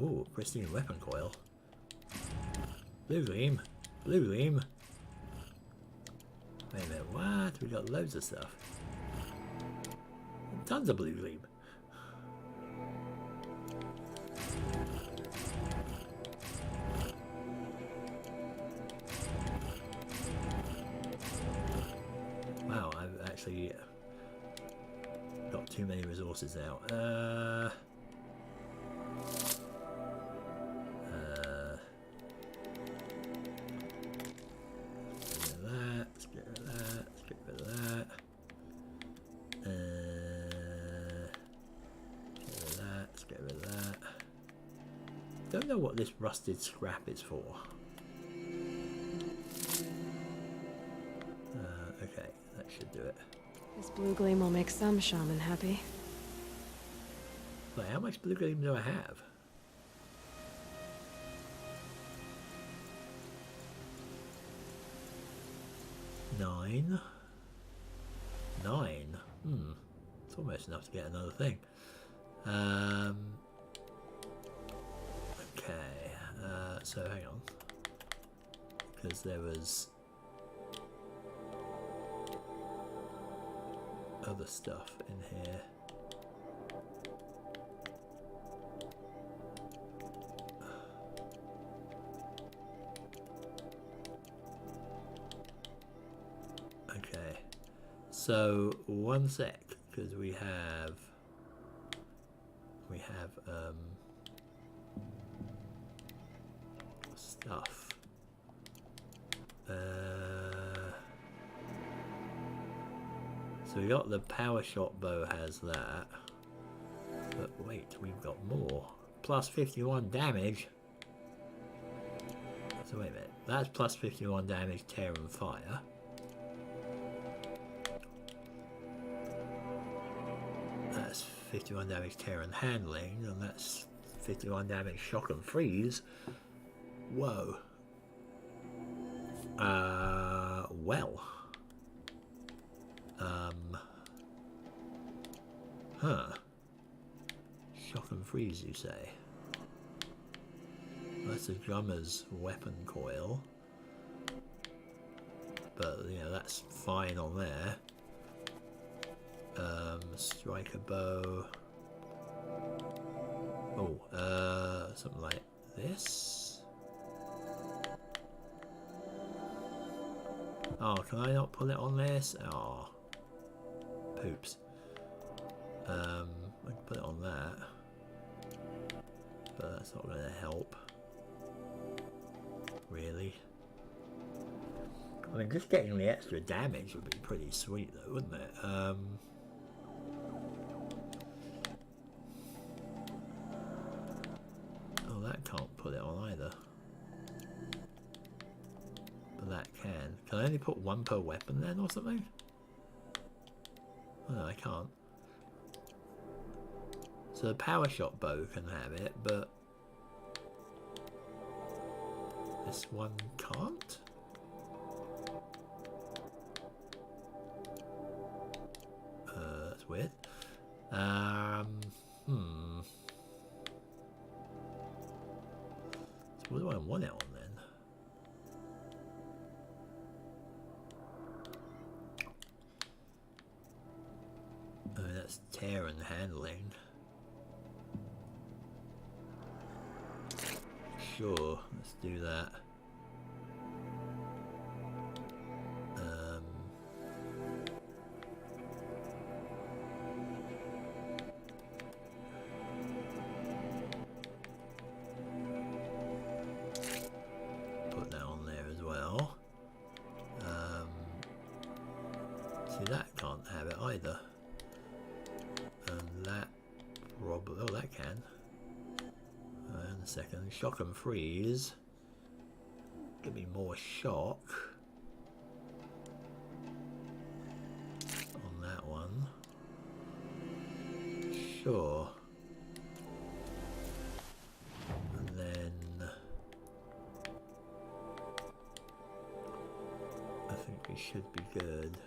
Ooh, pristine weapon coil. Blue gleam. Blue gleam. Wait a minute, what? We got loads of stuff. Tons of blue gleam. Wow, I've actually got too many resources now. Don't know what this rusted scrap is for. Okay, that should do it. This blue gleam will make some shaman happy. Wait, how much blue gleam do I have? Nine. It's almost enough to get another thing. Okay, so hang on, because there was other stuff in here. Okay, so one sec, because we have stuff. So So we got the power shot bow has that. But wait, we've got more. Plus 51 damage. So wait a minute. That's plus 51 damage, tear and fire. That's 51 damage, tear and handling. And that's 51 damage, shock and freeze. Whoa. Well. Huh. Shock and freeze, you say? That's a drummer's weapon coil. But, you know, that's fine on there. Striker bow. Oh, something like this. Oh, can I not put it on this? Oh, poops. I can put it on that, but that's not going to help, really. I mean, just getting the extra damage would be pretty sweet, though, wouldn't it? Oh, that can't put it on either. But that can. Can I only put one per weapon then, or something? Oh, no, I can't. So the power shot bow can have it, but this one can't? That's weird. So what do I want it on then? Oh, that's tear and handling. Sure, let's do that. Put that on there as well. See, that can't have it either. And that probably, oh, that can. And a second, shock and freeze. Give me more shock on that one. Sure. And then I think we should be good.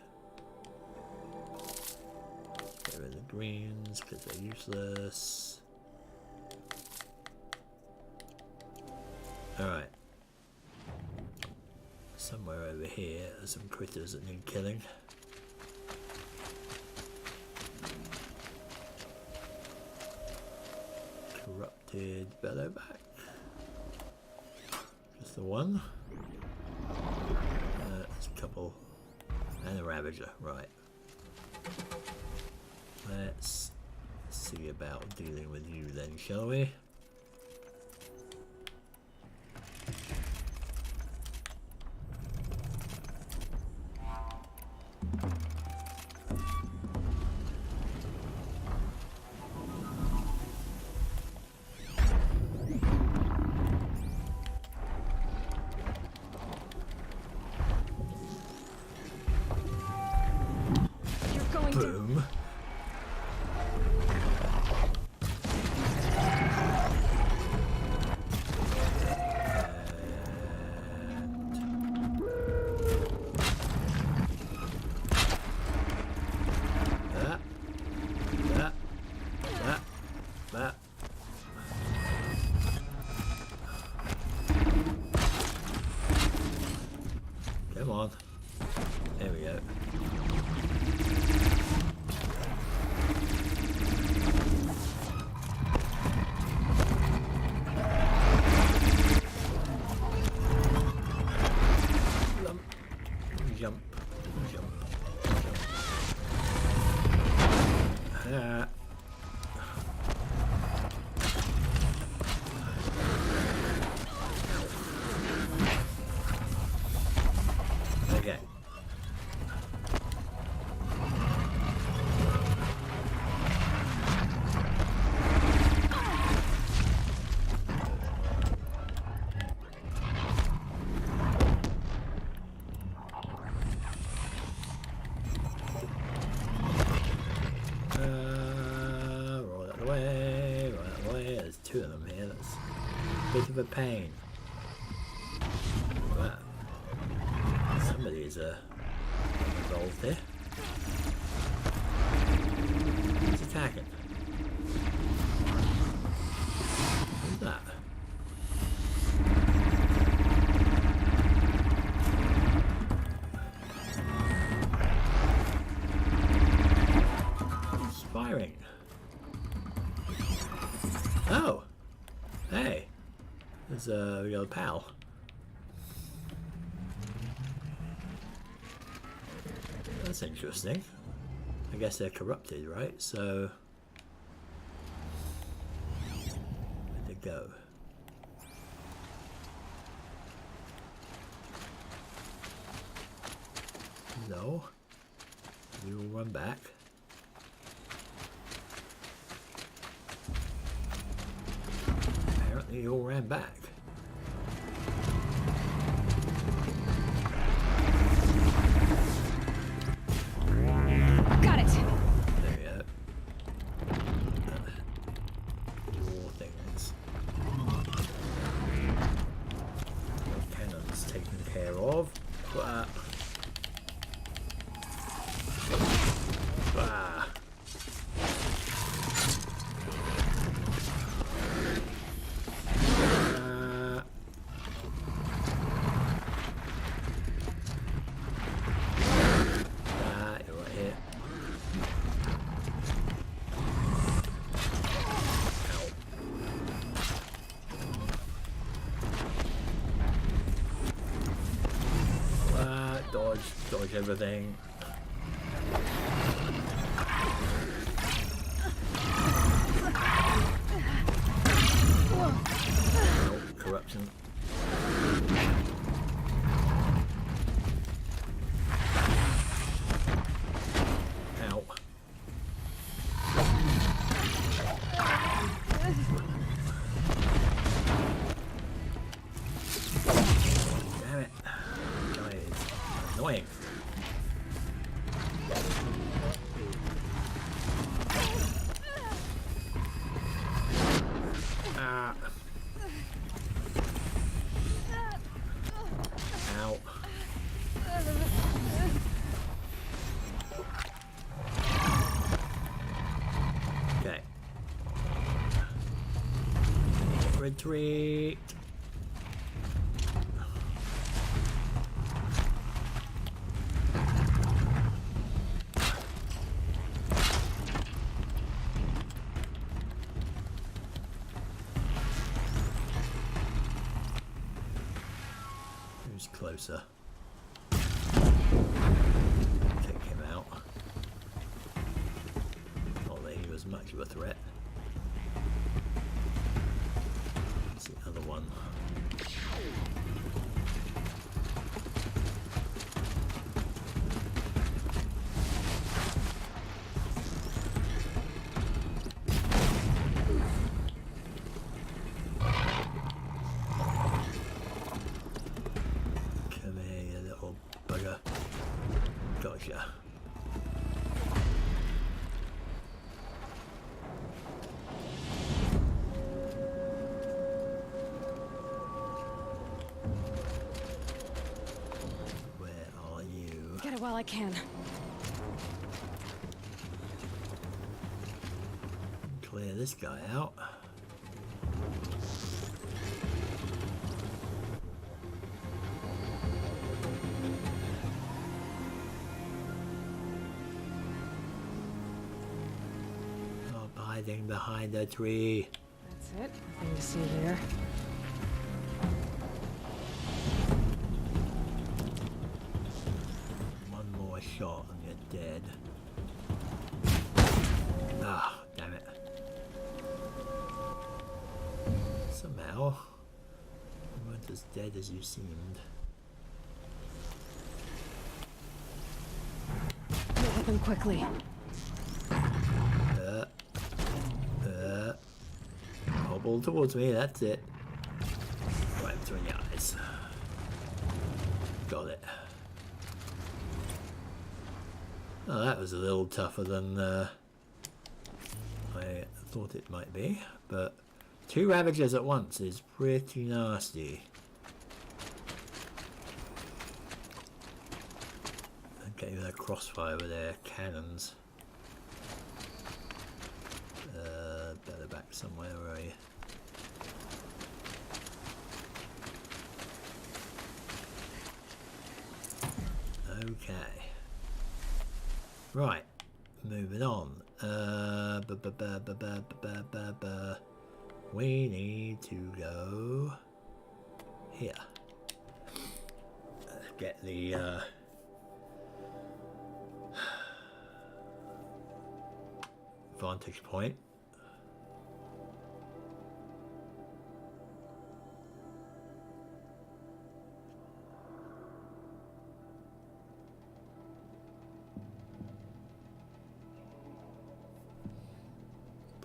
Get rid of the greens because they're useless. Alright. Somewhere over here are some critters that need killing. Corrupted Bellowback. Just the one. There's a couple. And a Ravager, right. Let's see about dealing with you then, shall we? Boom. That. Come on. There we go. Jump. Okay. bit of a pain. Wow. Somebody's involved here. Who's attacking? Who's that? Who's firing? Oh! Hey! There's we got a pal. That's interesting. I guess they're corrupted, right? So... where'd they go? No. We will run back. Apparently you all ran back. Got it. There you go. War things. Cannons taken care of. Ah. You're right here. Ow. Dodge everything. Oh, corruption. Ow. Damn it. Guy is annoying. Ah. Ow. Okay. Retreat. Who's closer? Take him out. Not that he was much of a threat. What's the other one? Come here, you little bugger. Gotcha. Where are you? Get it while I can. Clear this guy out. Stop hiding behind a tree. That's it. Nothing to see here. One more shot and you're dead. Ah, damn it. Somehow, you weren't as dead as you seemed. Hit them quickly. Hobble towards me, that's it. Right between the eyes. Got it. Oh, that was a little tougher than I thought it might be, but 2 Ravagers at once is pretty nasty. Okay, with a crossfire with their cannons. Better back somewhere, where are you? Okay. Right, moving on. We need to go here. Get the vantage point.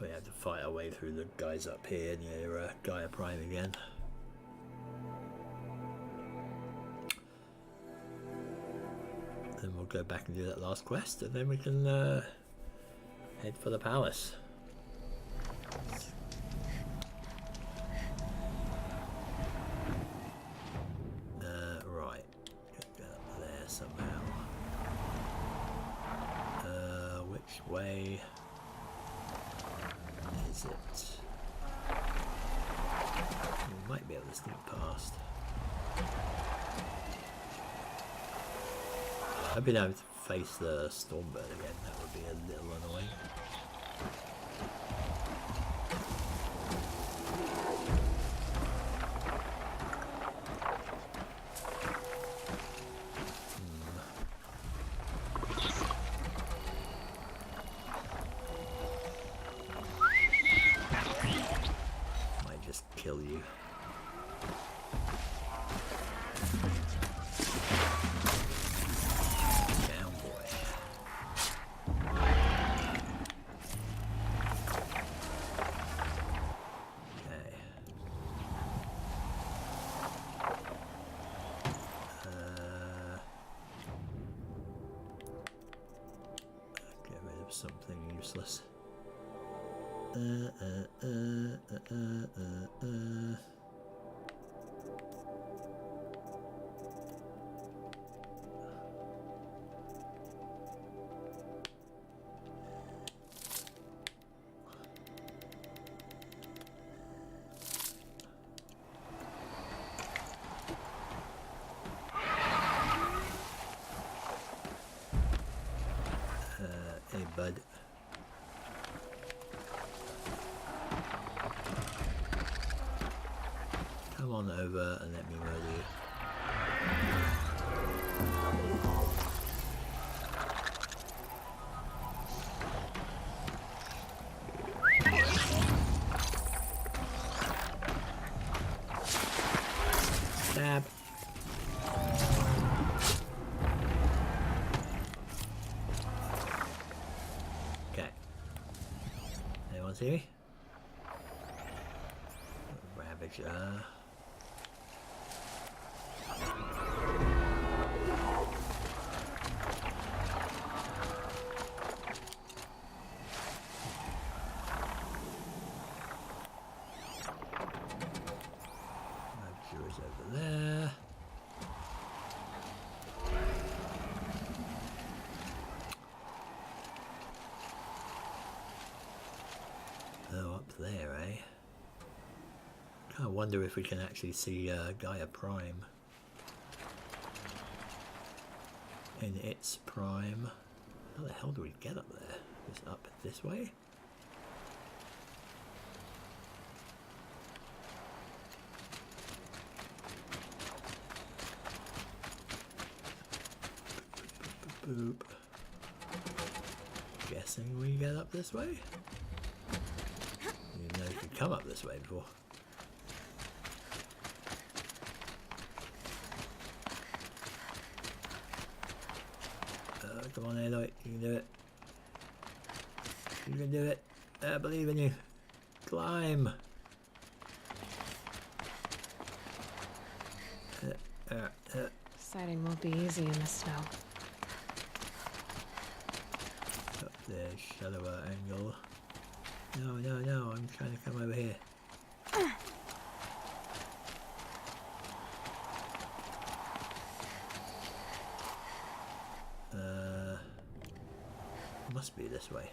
We have to fight our way through the guys up here near Gaia Prime again. Then we'll go back and do that last quest, and then we can head for the palace. Right, get up there somehow. Which way is it? We might be able to sneak past. I've been able to face the Stormbird again. That would be a little annoying. Might just kill you. Something useless. Hey, bud. Come on over and let me murder you. Stab. Okay. Anyone see me? Ravager. Ravager's over there. Oh, up there, eh? I wonder if we can actually see Gaia Prime in its prime. How the hell do we get up there? Is it up this way? Boop. Guessing we get up this way? You know you could come up this way before. Come on, Aloy, you can do it. You can do it. I believe in you. Climb. Sighting won't be easy in the snow. Up there, shallower angle. No, I'm trying to come over here. Must be this way.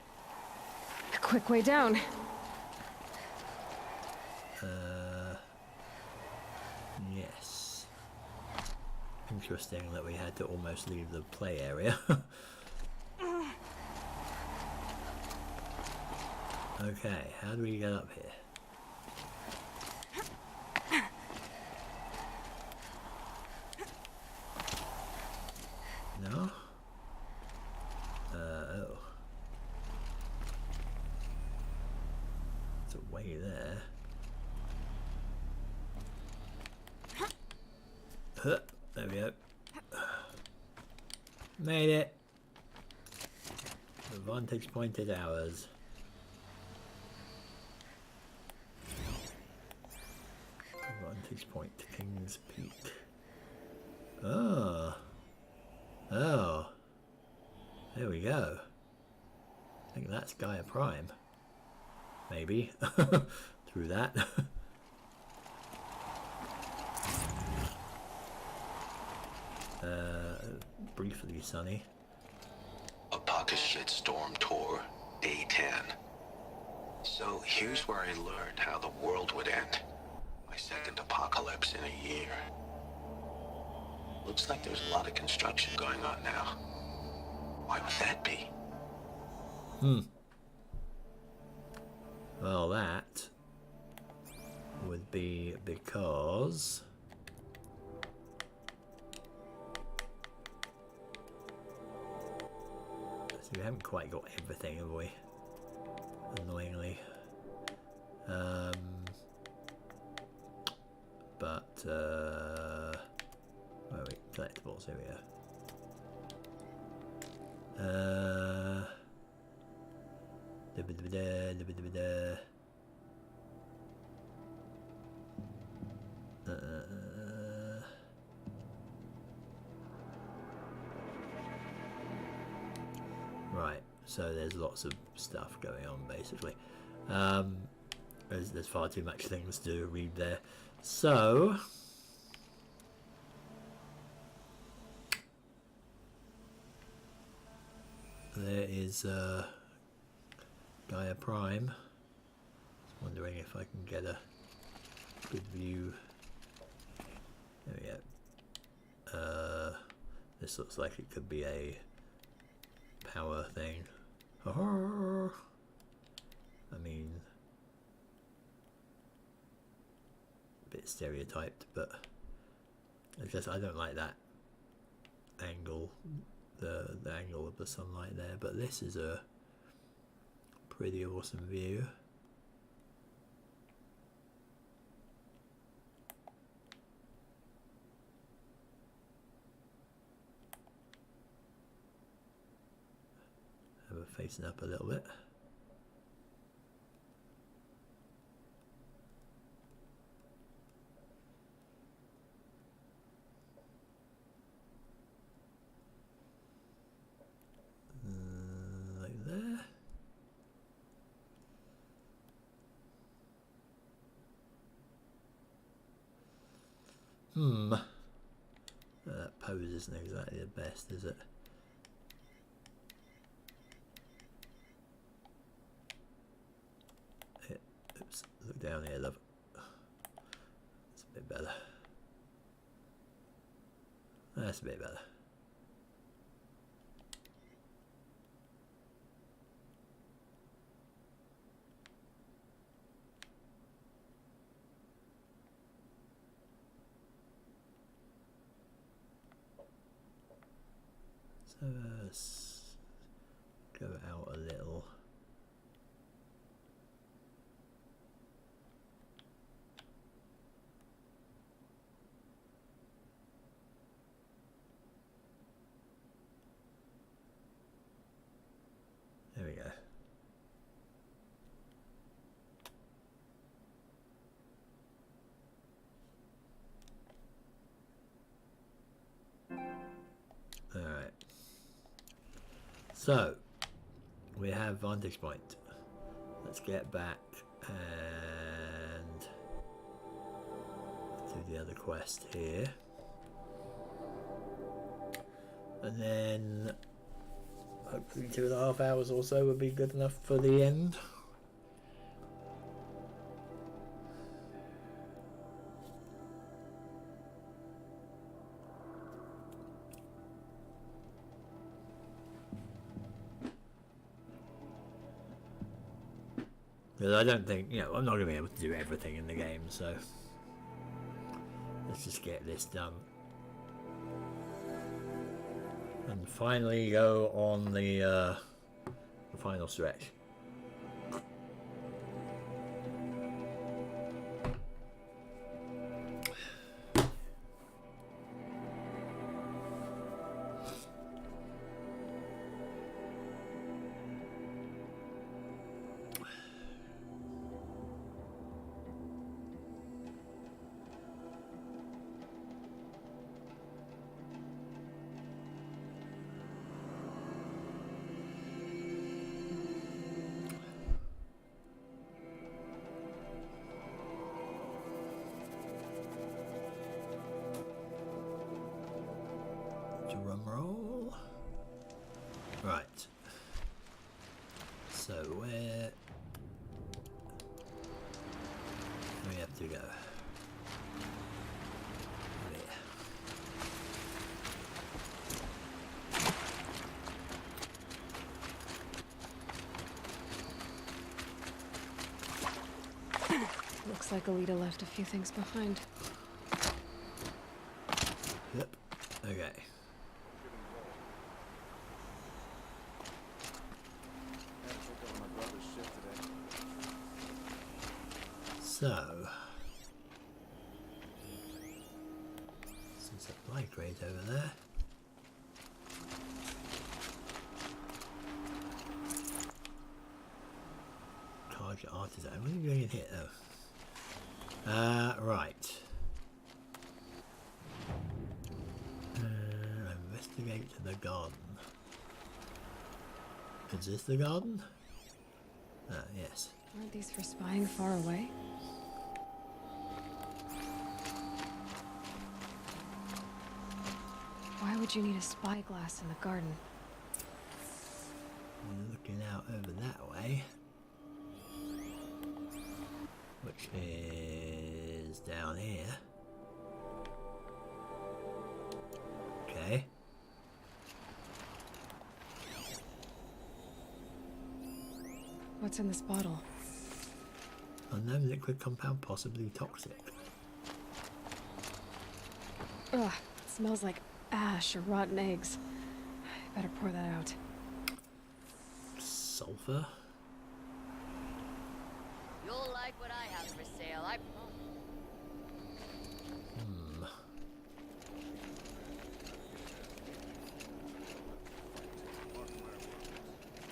A quick way down. Yes. Interesting that we had to almost leave the play area. Okay, how do we get up here? No? Oh. It's a way there. There we go. Made it. The vantage point is ours. Vantage point, King's Peak. Oh. Oh. There we go. I think that's Gaia Prime. Maybe. Through that. Briefly sunny. Apaka Shitstorm Tour, Day 10. So here's where I learned how the world would end. My second apocalypse in a year. Looks like there's a lot of construction going on now. Why would that be? Well, that would be because we haven't quite got everything, have we? Annoyingly. But where are we? Collectibles, here we go. Right, so there's lots of stuff going on basically. There's far too much things to read there. So there is Gaia Prime. Just wondering if I can get a good view. There we go. This looks like it could be a power thing. I mean, a bit stereotyped, but it's just I don't like that angle, the angle of the sunlight there. But this is a pretty awesome view. Have it facing up a little bit. Like there. That pose isn't exactly the best, is it? Oops, look down here, love. That's a bit better. That's a bit better. So let's go out a little. There we go. All right. So we have vantage point. Let's get back and the other quest here. And then hopefully 2.5 hours or so would be good enough for the end. Because I don't think, you know, I'm not going to be able to do everything in the game, so let's just get this done. And finally go on the final stretch. Drum roll. Right. So where do we have to go? There. Looks like Alita left a few things behind. Yep. Okay. So, some supply crate over there. Target artisan. What are you doing in here though? Right. Investigate the garden. Is this the garden? Yes. Aren't these for spying far away? Why would you need a spyglass in the garden? Looking out over that way, which is down here. Okay. What's in this bottle? Unknown liquid compound, possibly toxic. Ugh, it smells like ash or rotten eggs. I better pour that out. Sulfur? You'll like what I have for sale, I promise.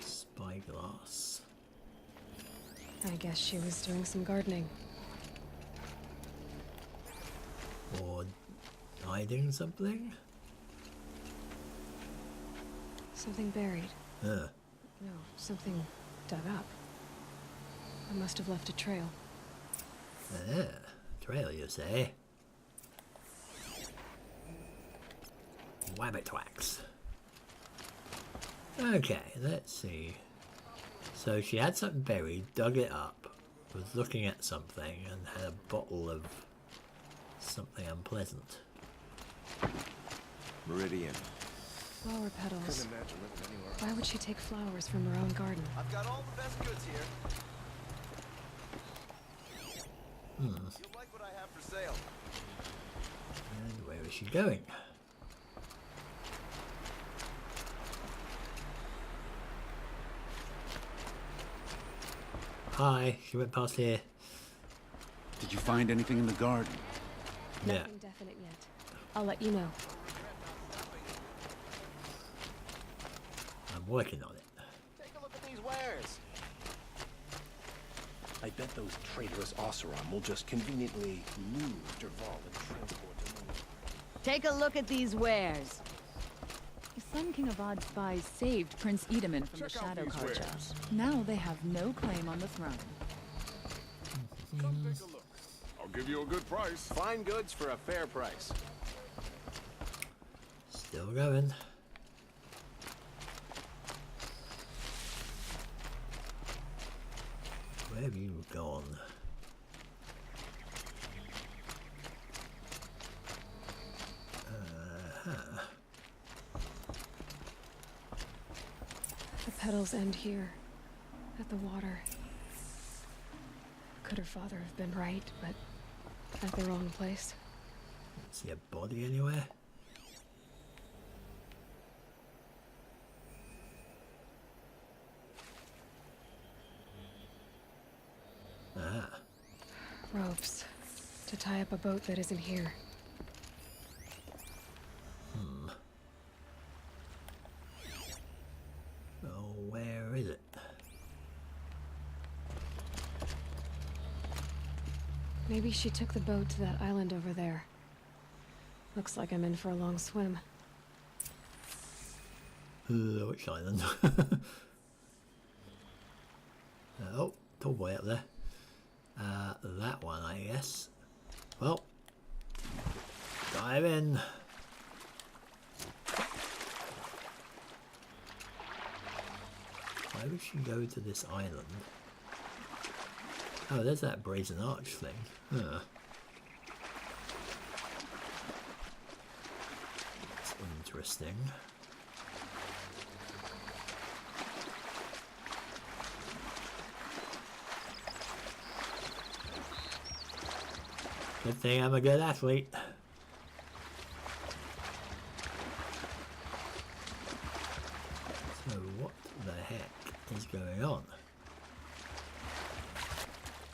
Spyglass. I guess she was doing some gardening. Or hiding something? Something buried. Huh. No, something dug up. I must have left a trail. Trail, you say? Wabbit wax. Okay, let's see. So she had something buried, dug it up, was looking at something, and had a bottle of something unpleasant. Meridian. Flower petals. Why would she take flowers from her own garden? I've got all the best goods here. You'll like what I have for sale. And where is she going? Hi, she went past here. Did you find anything in the garden? Nothing definite yet. I'll let you know. I'm working on it. Take a look at these wares. I bet those traitorous Oseram will just conveniently lose Dervahl and transport them. Take a look at these wares. Sun King Avad spies saved Prince Edaman from the Shadow Carja. Now they have no claim on the throne. Come take a look. Our I'll give you a good price. Fine goods for a fair price. Still going. Where have you gone? The petals end here, at the water. Could her father have been right, but at the wrong place? See a body anywhere? Ah. Ropes. To tie up a boat that isn't here. Oh, where is it? Maybe she took the boat to that island over there. Looks like I'm in for a long swim. Which island? Oh, tall boy up there. That one, I guess. Well, dive in. Why would she go to this island? Oh, there's that brazen arch thing. Huh. It's interesting. Good thing I'm a good athlete. So what the heck is going on?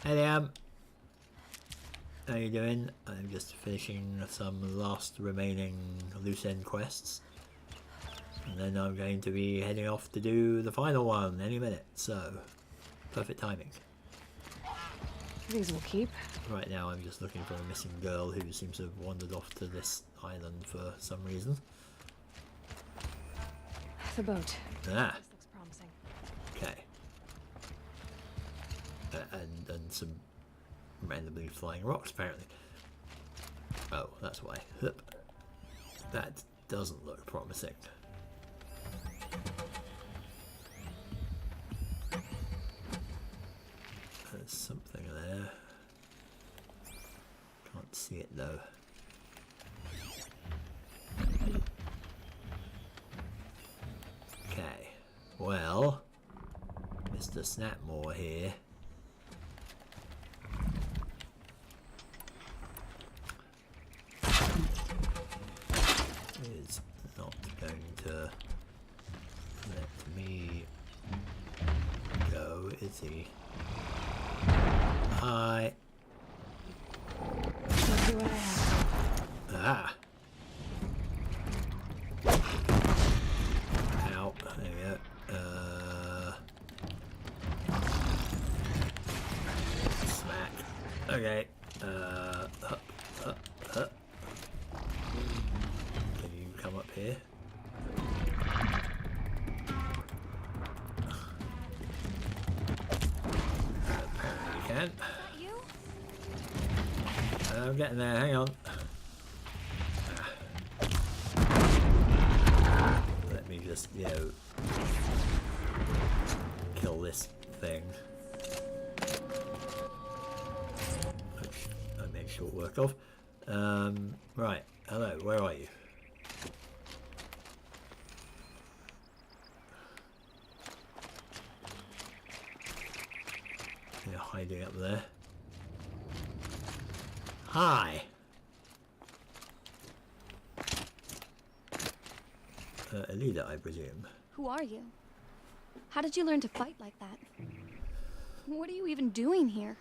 Hey Liam, how you doing? I'm just finishing some last remaining loose end quests, and then I'm going to be heading off to do the final one any minute, so perfect timing. These will keep. Right now I'm just looking for a missing girl who seems to have wandered off to this island for some reason. The boat. Ah. This looks promising. Okay. And some randomly flying rocks apparently. Oh, that's why. Hup. That doesn't look promising. There's something there. Can't see it though. Okay. Well, Mr. Snapmore here is not going to let me go, is he? Hi. Let's see what I have. Ah. Ow. There we go. Smack. Okay. Hup, hup, hup. Can you come up here? Apparently you can. I'm getting there, hang on. Let me just, you know, kill this thing. Which I made short work of. Right, hello, where are you? You're hiding up there. Hi. Alida, I presume. Who are you? How did you learn to fight like that? What are you even doing here?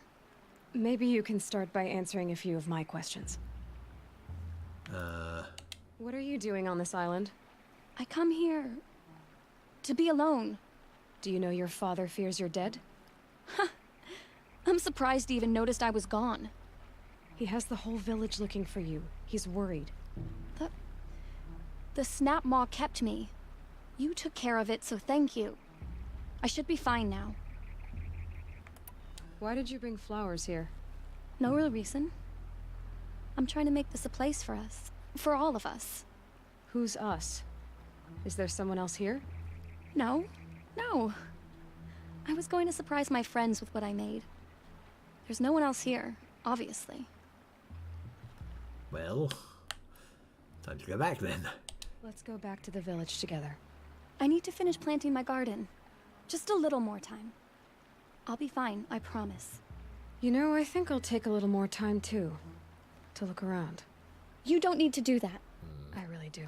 Maybe you can start by answering a few of my questions. What are you doing on this island? I come here to be alone. Do you know your father fears you're dead? Huh. I'm surprised he even noticed I was gone. He has the whole village looking for you. He's worried. The Snap Maw kept me. You took care of it, so thank you. I should be fine now. Why did you bring flowers here? No real reason. I'm trying to make this a place for us. For all of us. Who's us? Is there someone else here? No. No. I was going to surprise my friends with what I made. There's no one else here, obviously. Well, time to go back then. Let's go back to the village together. I need to finish planting my garden. Just a little more time. I'll be fine, I promise. You know, I think I'll take a little more time too. To look around. You don't need to do that. I really do.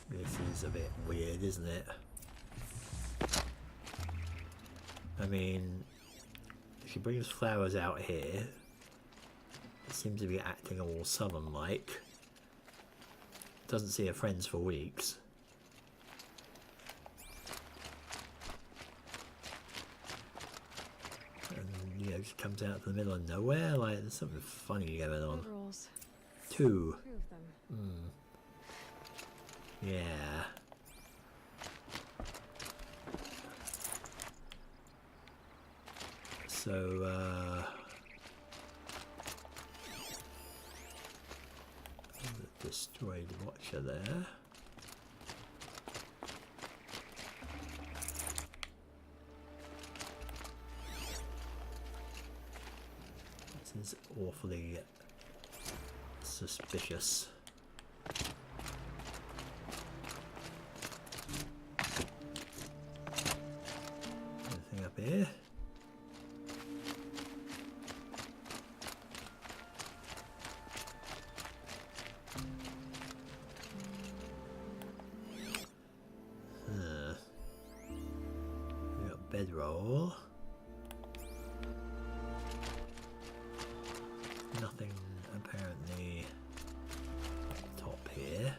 This is a bit weird, isn't it? I mean, she brings flowers out here. It seems to be acting all southern-like. Doesn't see her friends for weeks. And, you know, she comes out to the middle of nowhere, like there's something funny going on. Rolls. 2. 2 of them. Yeah. So, the destroyed watcher there. This is awfully suspicious. Anything up here? We got bedroll. Nothing apparently top here.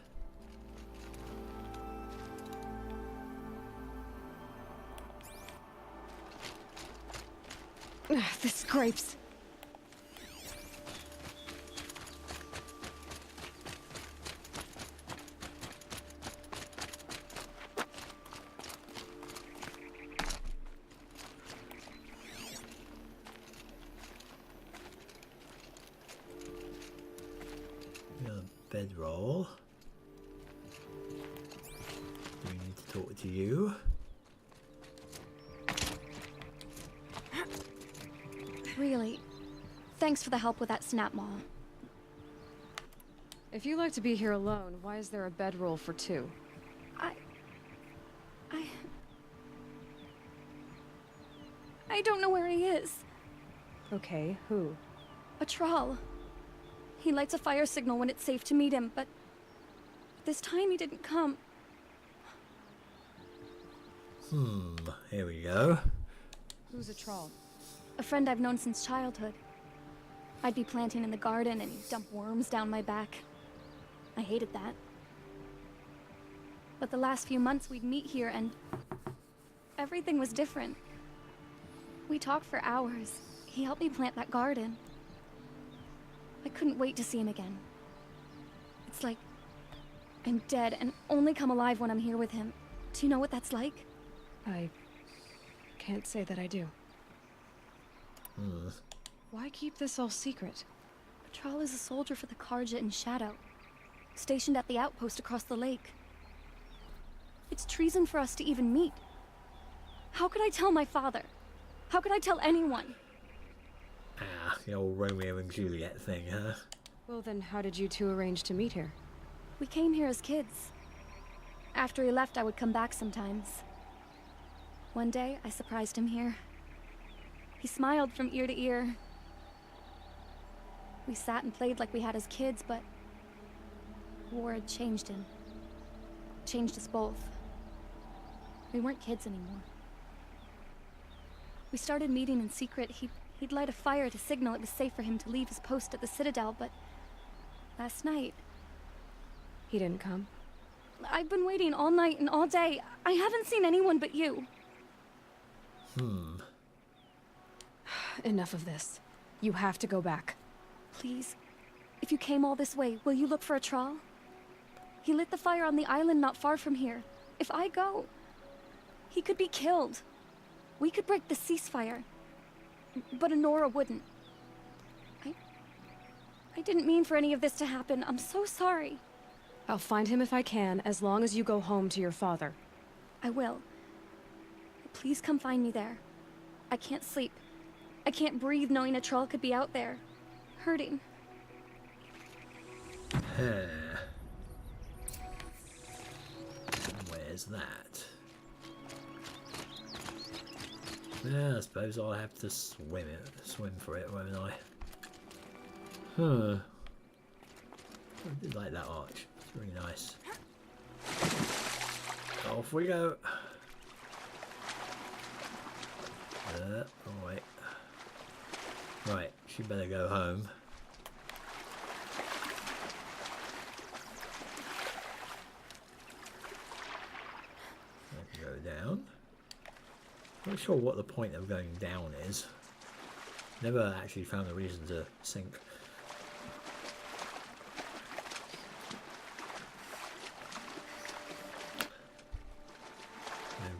The scrapes. Bedroll. We need to talk to you. Really, thanks for the help with that snap maw. If you like to be here alone, why is there a bedroll for 2? I don't know where he is. Okay, who? A troll. He lights a fire signal when it's safe to meet him, but this time he didn't come. Here we go. Who's a troll? A friend I've known since childhood. I'd be planting in the garden and he'd dump worms down my back. I hated that. But the last few months we'd meet here and everything was different. We talked for hours. He helped me plant that garden. I couldn't wait to see him again. It's like I'm dead and only come alive when I'm here with him. Do you know what that's like? I can't say that I do. Why keep this all secret? Patral is a soldier for the Karja in Shadow, stationed at the outpost across the lake. It's treason for us to even meet. How could I tell my father? How could I tell anyone? Ah, the old Romeo and Juliet thing, huh? Well then, how did you two arrange to meet here? We came here as kids. After he left, I would come back sometimes. One day, I surprised him here. He smiled from ear to ear. We sat and played like we had as kids, but war had changed him. Changed us both. We weren't kids anymore. We started meeting in secret. He'd light a fire to signal it was safe for him to leave his post at the Citadel, but last night... He didn't come? I've been waiting all night and all day. I haven't seen anyone but you. Enough of this. You have to go back. Please, if you came all this way, will you look for a Thrall? He lit the fire on the island not far from here. If I go, he could be killed. We could break the ceasefire, but Anora wouldn't. I didn't mean for any of this to happen. I'm so sorry. I'll find him if I can, as long as you go home to your father. I will. Please come find me there. I can't sleep. I can't breathe knowing a troll could be out there, hurting. Where's that? Yeah, I suppose I'll have to swim for it, won't I? Huh. I did like that arch. It's really nice. Off we go. Alright. Right, she better go home. I can go down. Not sure what the point of going down is. Never actually found a reason to sink.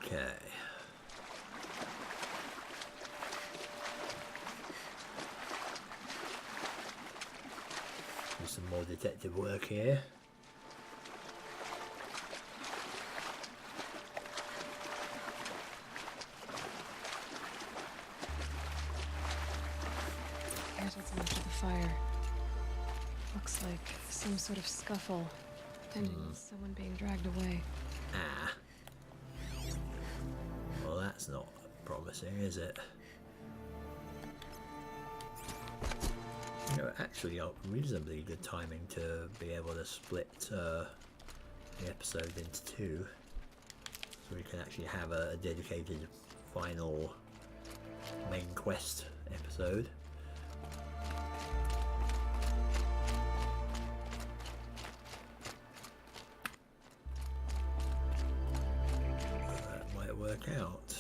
Okay. Do some more detective work here. Here's what's left of the fire. Looks like some sort of scuffle, ending with someone being dragged away. Ah. Well, that's not promising, is it? You know, actually, reasonably good timing to be able to split the episode into two, so we can actually have a dedicated final main quest episode. That might work out.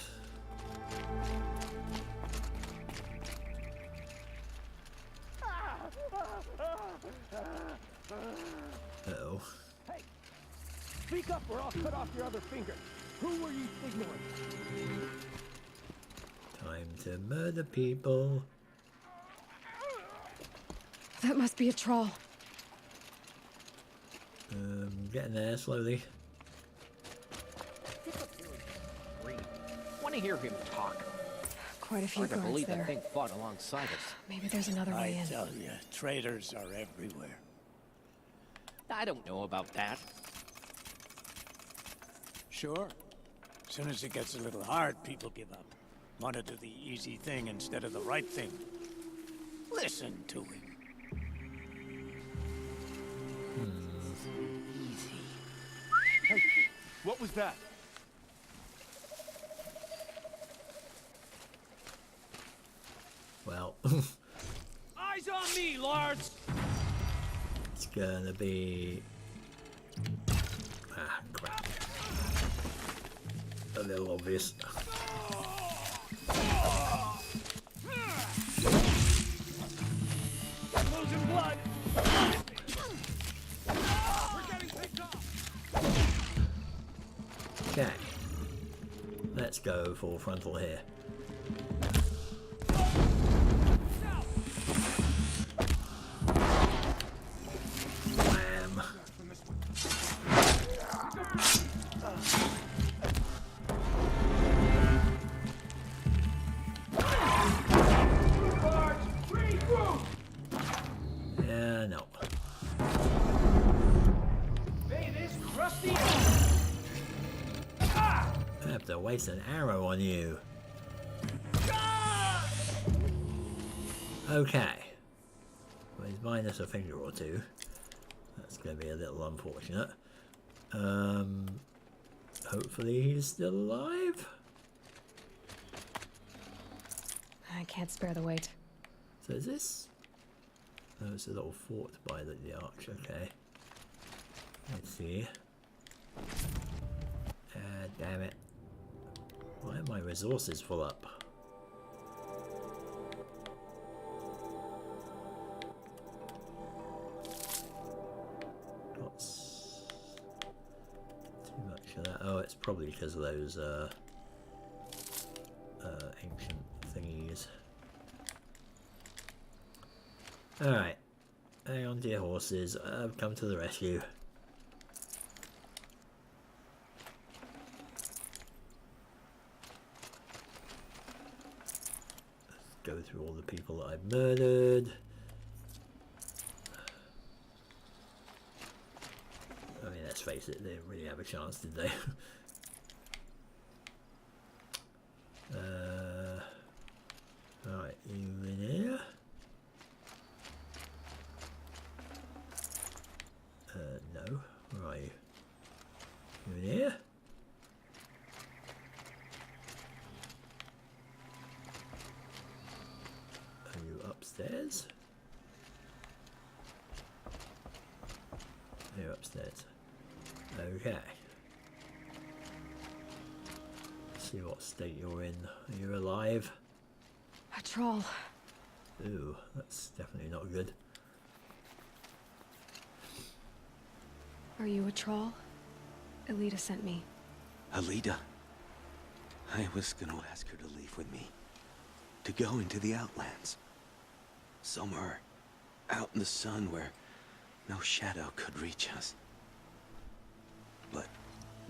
Uh-oh. Hey, speak up or I'll cut off your other finger. Who were you signaling? Time to murder people. That must be a troll. Getting there slowly. Want to hear him talk? Quite a few Hard to guards believe there. that thing fought alongside us. Maybe there's another way in. I tell you, traitors are everywhere. I don't know about that. Sure. As soon as it gets a little hard, people give up. Want to do the easy thing instead of the right thing. Listen to him. Hey, what was that? Well, Eyes on me, Lords! it's gonna be... Ah, crap. A little obvious. Losing blood! We're getting picked off! Okay. Let's go full frontal here. Wham. Yeah, no. Hey, this crusty! I have to waste an arrow on you. Okay. Well, he's minus a finger or two. That's going to be a little unfortunate. Hopefully he's still alive. I can't spare the weight. So is this... Oh, it's a little fort by the arch, okay. Let's see. Damn it. Why are my resources full up? What's too much of that? Oh, it's probably because of those ancient thingies. Alright. Hang on, dear horses. I've come to the rescue. Let's go through all the people that I've murdered. I mean, let's face it, they didn't really have a chance, did they? Right, you in here? No. Where are you? You in here? Are you upstairs? You're upstairs. Okay. See what state you're in. Are you alive? A troll. Ooh, that's definitely not good. Are you a troll? Elita sent me. Alita? I was gonna ask her to leave with me. To go into the Outlands. Somewhere out in the sun where no shadow could reach us. But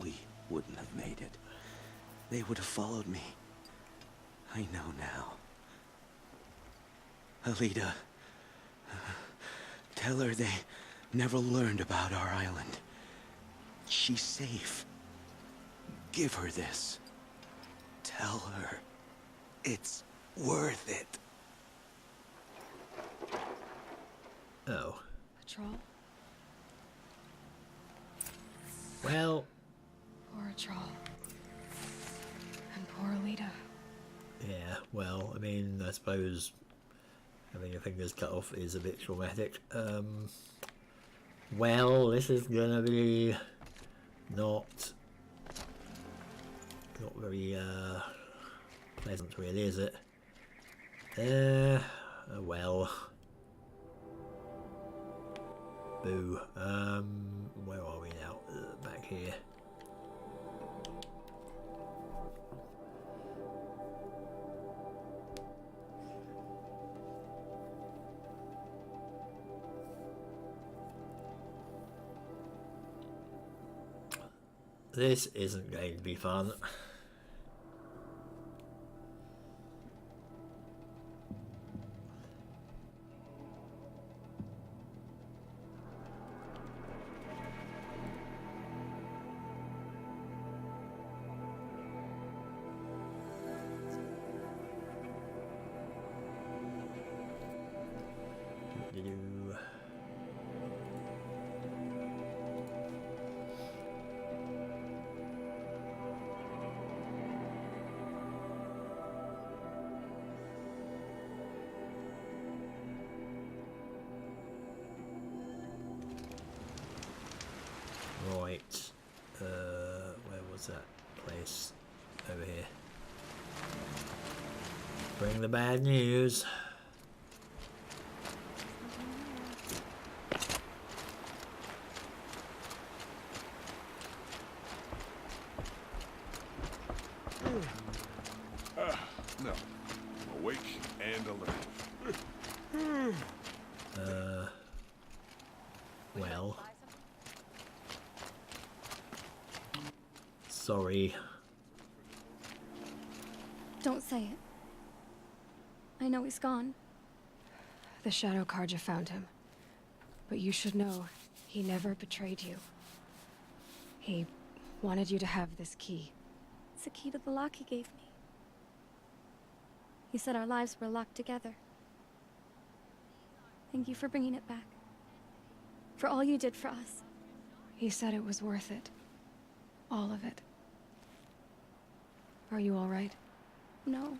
we wouldn't have made it. They would have followed me. I know now. Alita, tell her they never learned about our island. She's safe. Give her this. Tell her it's worth it. Oh. A troll? Well. Poor troll. And poor Alita. Yeah, well, I mean, I suppose having your fingers cut off is a bit traumatic. Well, this is gonna be not very pleasant, really, is it? Well. Boo. Where are we now? Back here. This isn't going to be fun. Right, where was that place? Over here. Bring the bad news. No. Awake and alert. Well. Sorry. Don't say it. I know he's gone. The Shadow Carja found him. But you should know, he never betrayed you. He wanted you to have this key. It's the key to the lock he gave me. He said our lives were locked together. Thank you for bringing it back. For all you did for us. He said it was worth it. All of it. Are you all right? No.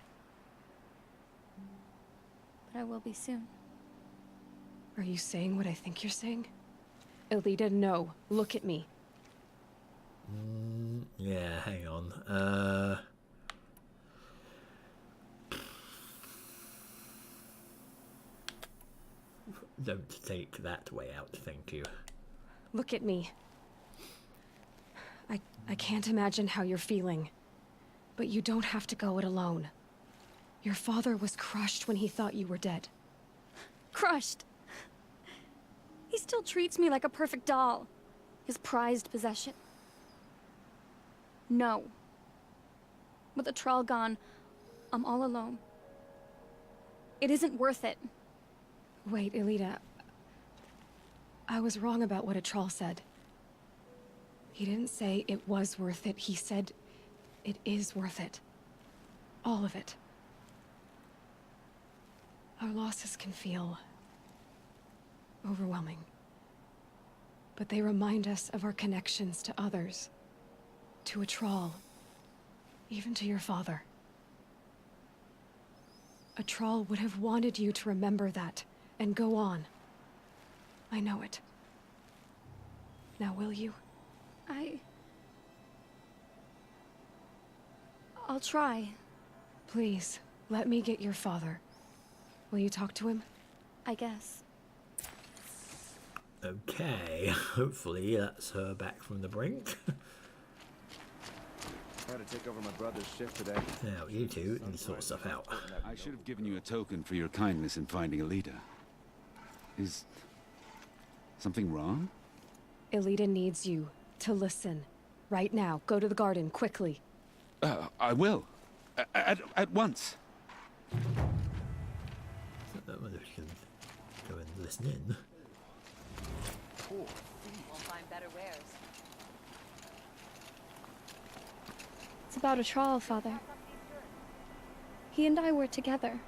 But I will be soon. Are you saying what I think you're saying? Elita, no. Look at me. Yeah, hang on. Don't take that way out, thank you. Look at me. I can't imagine how you're feeling. But you don't have to go it alone. Your father was crushed when he thought you were dead. Crushed? still treats me like a perfect doll. His prized possession. No. With the Thrall gone, I'm all alone. It isn't worth it. Wait, Elita. I was wrong about what a Thrall said. He didn't say it was worth it. He said it is worth it. All of it. Our losses can feel overwhelming. But they remind us of our connections to others. To a Thrall. Even to your father. A Thrall would have wanted you to remember that and go on. I know it. Now will you? I'll try. Please, let me get your father. Will you talk to him? I guess. Okay, hopefully that's her back from the brink. I had to take over my brother's shift today. Now, you two can sort stuff out. I should have given you a token for your kindness in finding Elita. Is something wrong? Elita needs you to listen. Right now. Go to the garden, quickly. I will. At once. I wonder if you can go and listen in. We'll find better wares. It's about a Thrall, Father. He and I were together.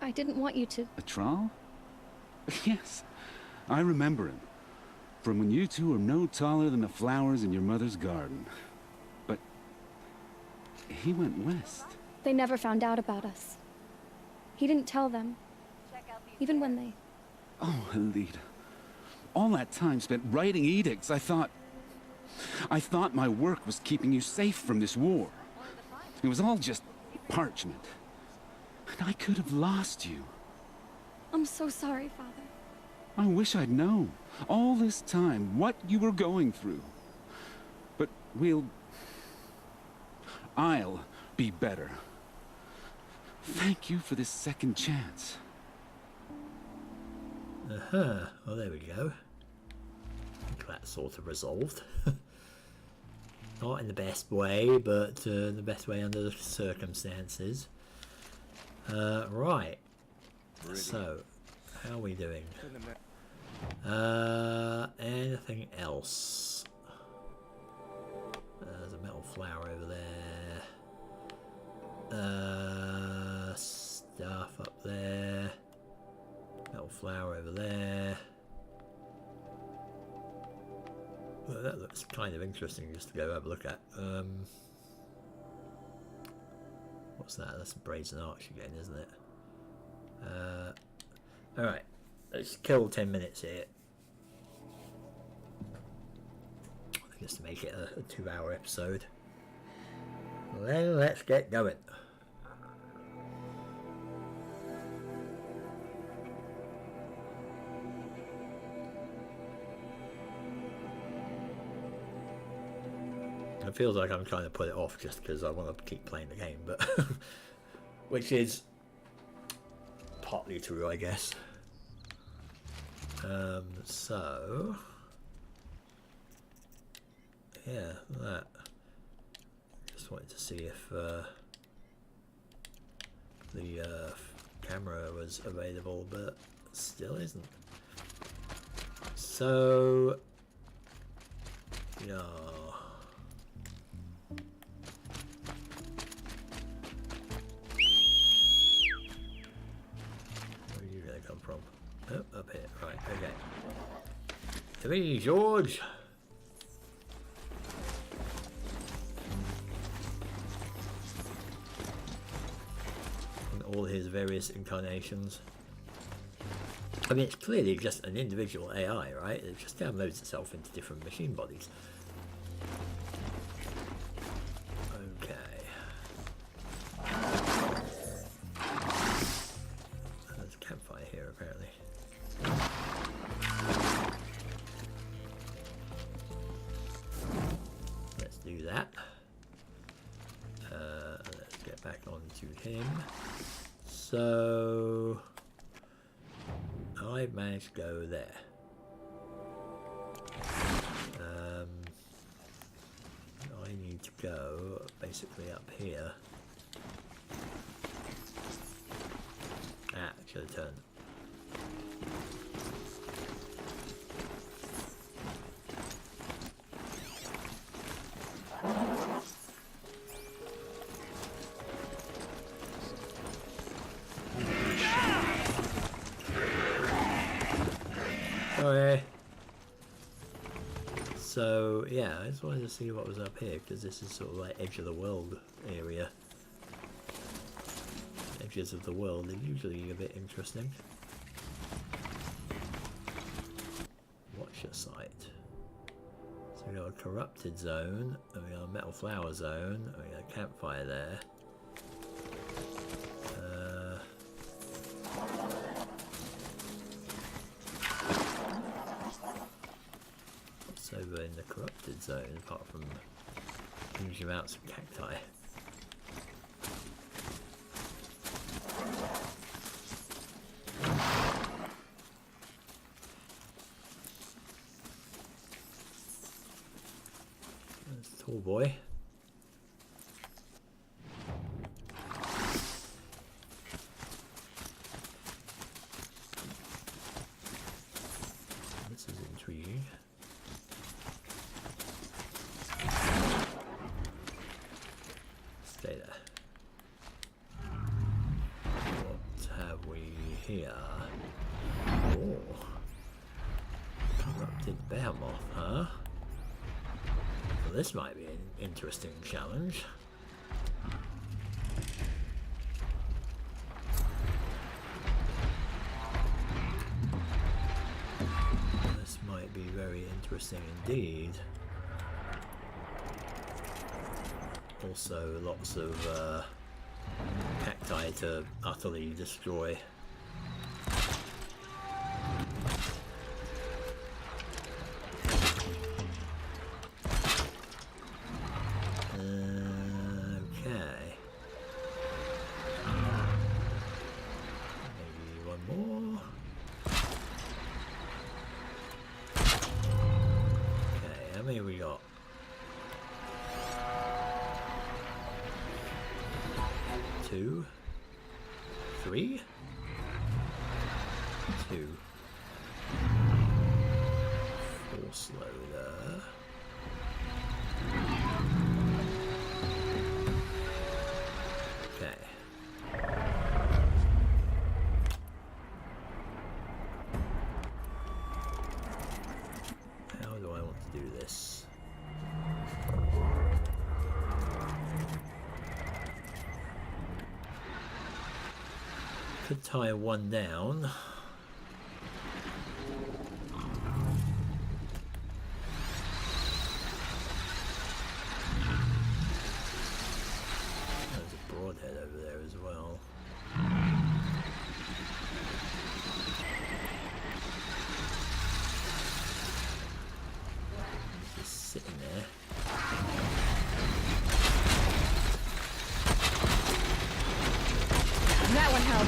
I didn't want you to... A Thrall? Yes, I remember him. From when you two were no taller than the flowers in your mother's garden. But he went west. They never found out about us. He didn't tell them. Even when they... Oh, Elita. All that time spent writing edicts, I thought my work was keeping you safe from this war. It was all just parchment. And I could have lost you. I'm so sorry, Father. I wish I'd known, all this time, what you were going through. But I'll be better. Thank you for this second chance. Well, there we go. I think that's sort of resolved. Not in the best way, but the best way under the circumstances. Right. So, how are we doing? Anything else? There's a metal flower over there. Stuff up there. Metal flower over there. Well, that looks kind of interesting just to go have a look at. What's that? That's a Brazen Arch again, isn't it? Alright, let's kill 10 minutes here. Just to make it a 2-hour episode. Well, let's get going. It feels like I'm trying to put it off just because I want to keep playing the game, but which is partly true, I guess. So yeah, that. Just wanted to see if the camera was available, but still isn't. So yeah. From up here, right? Okay. To me, George. And all his various incarnations. I mean, it's clearly just an individual AI, right? It just downloads itself into different machine bodies. Him. So I've managed to go there. go basically up here. Ah, should have turned. Sorry. So yeah, I just wanted to see what was up here because this is sort of like edge of the world area. Edges of the world are usually a bit interesting. Watch your site. So we got a corrupted zone, and we got a metal flower zone, and we got a campfire there. What's over in the corrupted zone apart from huge amounts of cacti? Tall boy. This is intriguing. Stay there. What have we here? Oh. Corrupted bear moth, huh? Well, this might be an interesting challenge. This might be very interesting indeed. Also, lots of cacti to utterly destroy. Two, three, two, force loader, okay. How do I want to do this? Could tie one down. There's a broadhead over there as well. He's just sitting there. That one held.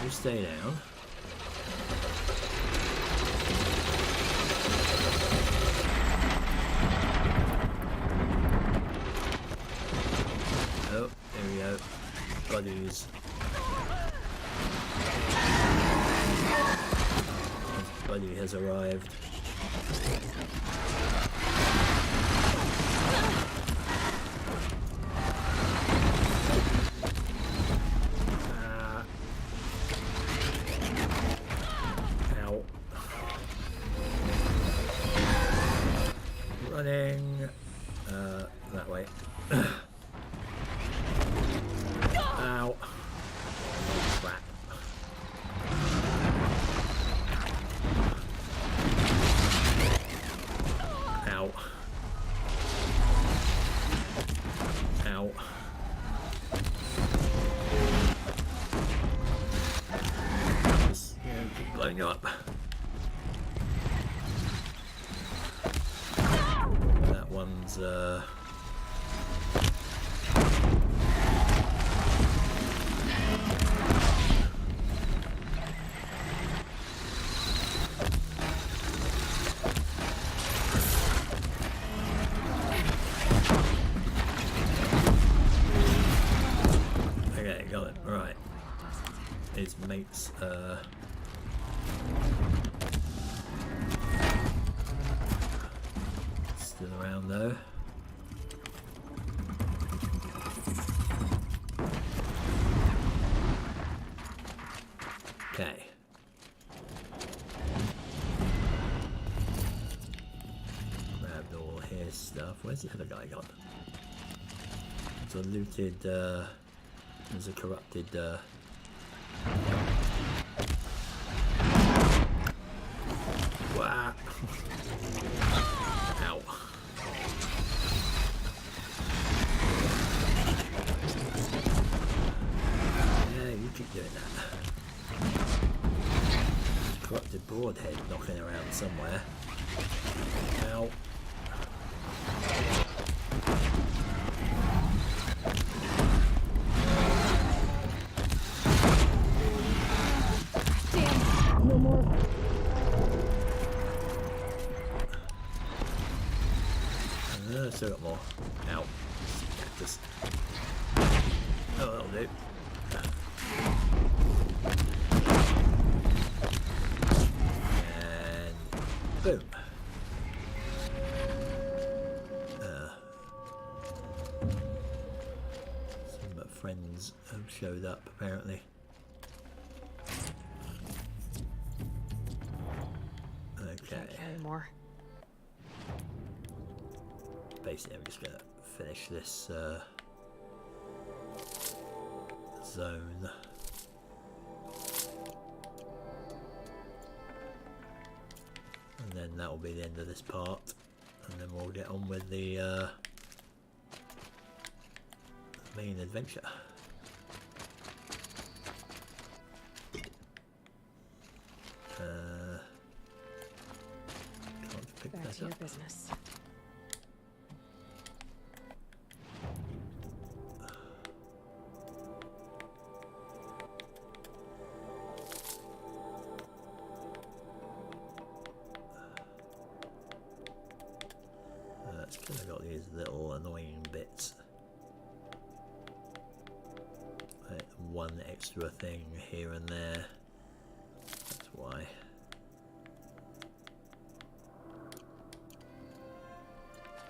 You stay down. Oh, there we go. Buddies. Buddy has arrived. Running that way. Ow. Crap. Ow. Ow. Just, keep blowing up. One's mates still around though. Okay. Grabbed all his stuff. Where's the other guy gone? There's a looted, there's a corrupted, wow. Ow. Yeah, you keep doing that. Corrupted broadhead knocking around somewhere. Ow. Damn, no more. Still got more. Ow. Cactus. Oh, that'll do. And boom. Some friends have showed up apparently. Okay. Can't carry more. Basically, I'm just gonna finish this zone. And then that will be the end of this part. And then we'll get on with the main adventure. Can't pick Back that to your up. business. That's because I got these little annoying bits. One extra thing here and there. That's why.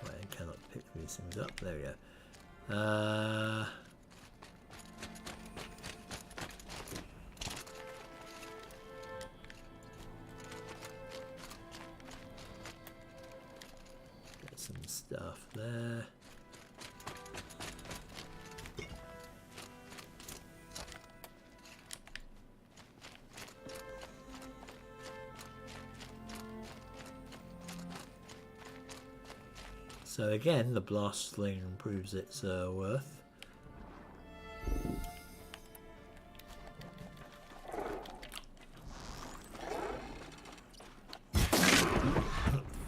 Why I cannot pick these things up. There we go. Get some stuff there. So again, the blast sling proves its worth.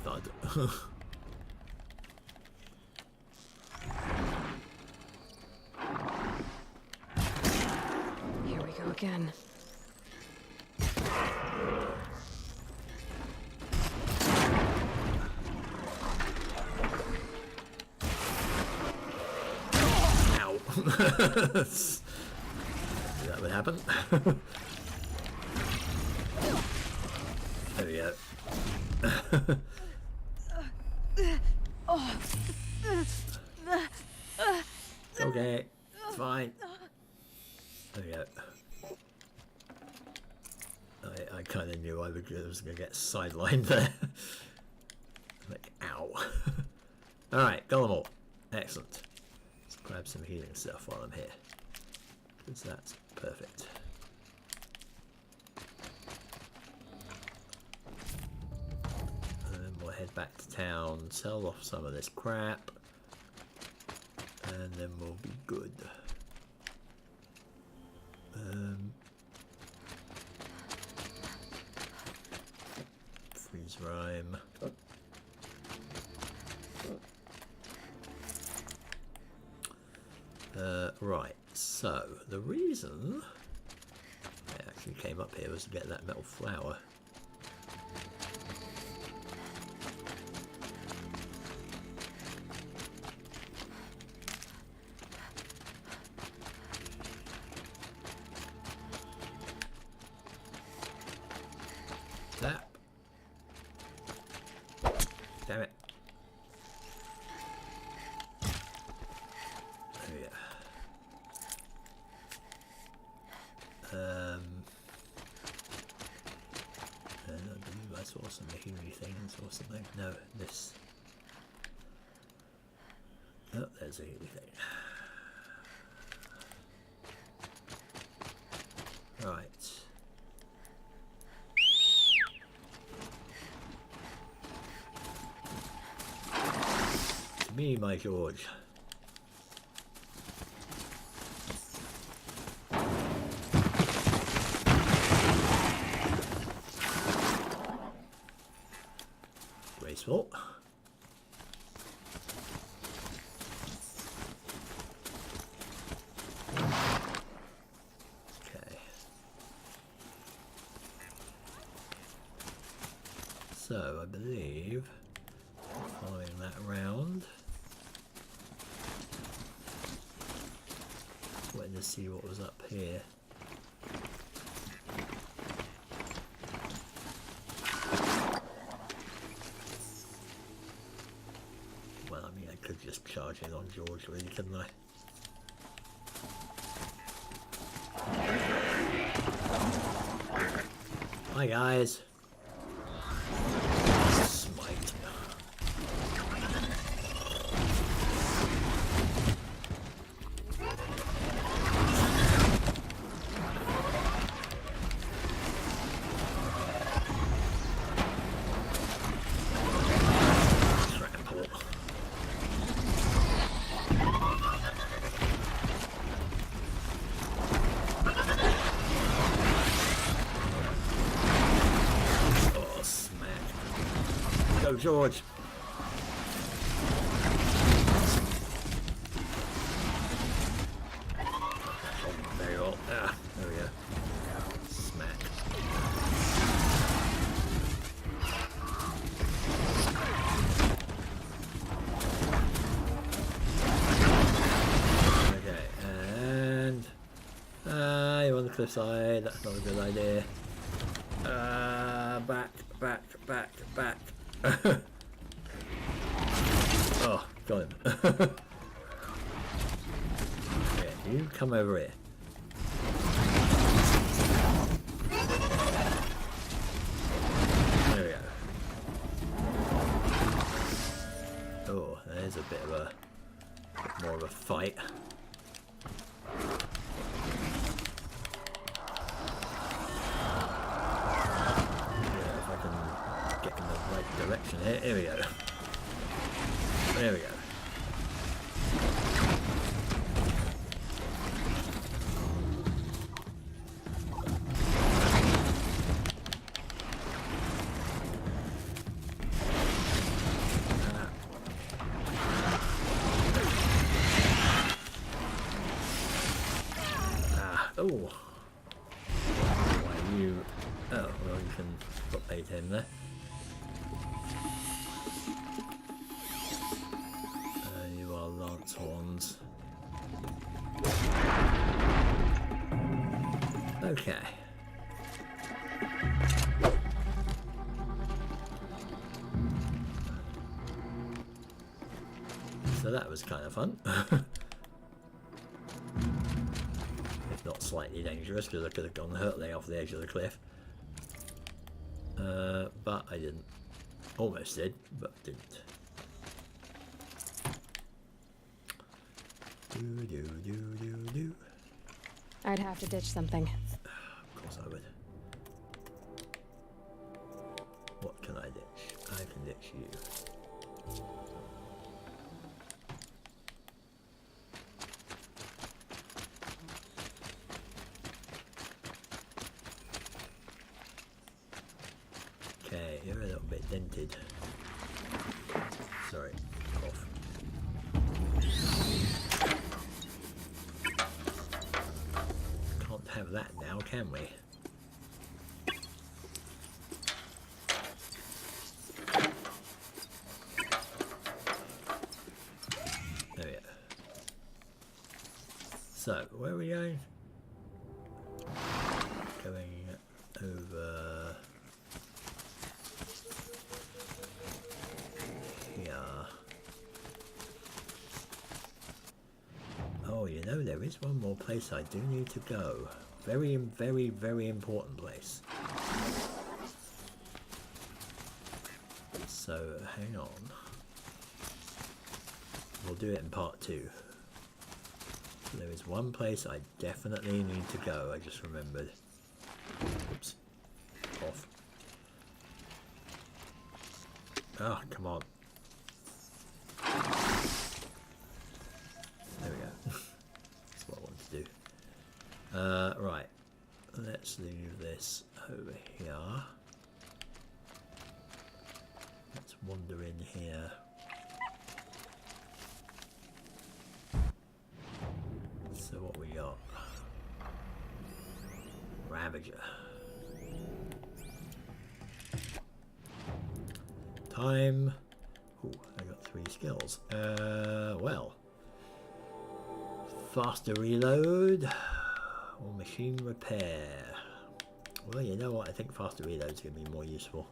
Thud. Here we go again. That would happen. There we go. It's okay. It's fine. There we go. I kind of knew I was going to get sidelined there. Like, ow. Alright, got them all. Excellent. Let's grab some healing stuff while I'm here. Because that's perfect. And then we'll head back to town, sell off some of this crap, and then we'll be good. Freeze rhyme. Right, so the reason I actually came up here was to get that metal flower. doesn't see anything. Right. To me, my George. Graceful. So, I believe, following that round, waiting to see what was up here. Well, I mean, I could just charge in on George, really, couldn't I? Hi, guys. George. Very well. Ah, there we go. Smack. Okay, and you're on the cliffside. That's not a good idea. Back. Oh, got him. Yeah, you come over here. There we go. Oh, there's a bit more of a fight. Direction here. Here we go. There we go. Oh. Why you? Oh, well, you can put 8 in there. Horns. Okay. So that was kind of fun. If not slightly dangerous, because I could have gone hurtling off the edge of the cliff. But I didn't. Almost did, but didn't. Do. I'd have to ditch something. Of course I would. What can I ditch? I can ditch you. Okay, you're a little bit dented. Sorry, off. Can't have that now, can we? There we go. So, where are we going? Going over here. Oh, you know, there is one more place I do need to go. Very, very, very important place. So, hang on. We'll do it in part 2. There is one place I definitely need to go. I just remembered. Oops. Off. Ah, come on. There we go. That's what I want to do. Right. Let's leave this over here. Let's wander in here. So what we got? Ravager. Time. Ooh, I got 3 skills. Well. Faster reload or machine repair. Well, you know what? I think faster reload is going to be more useful.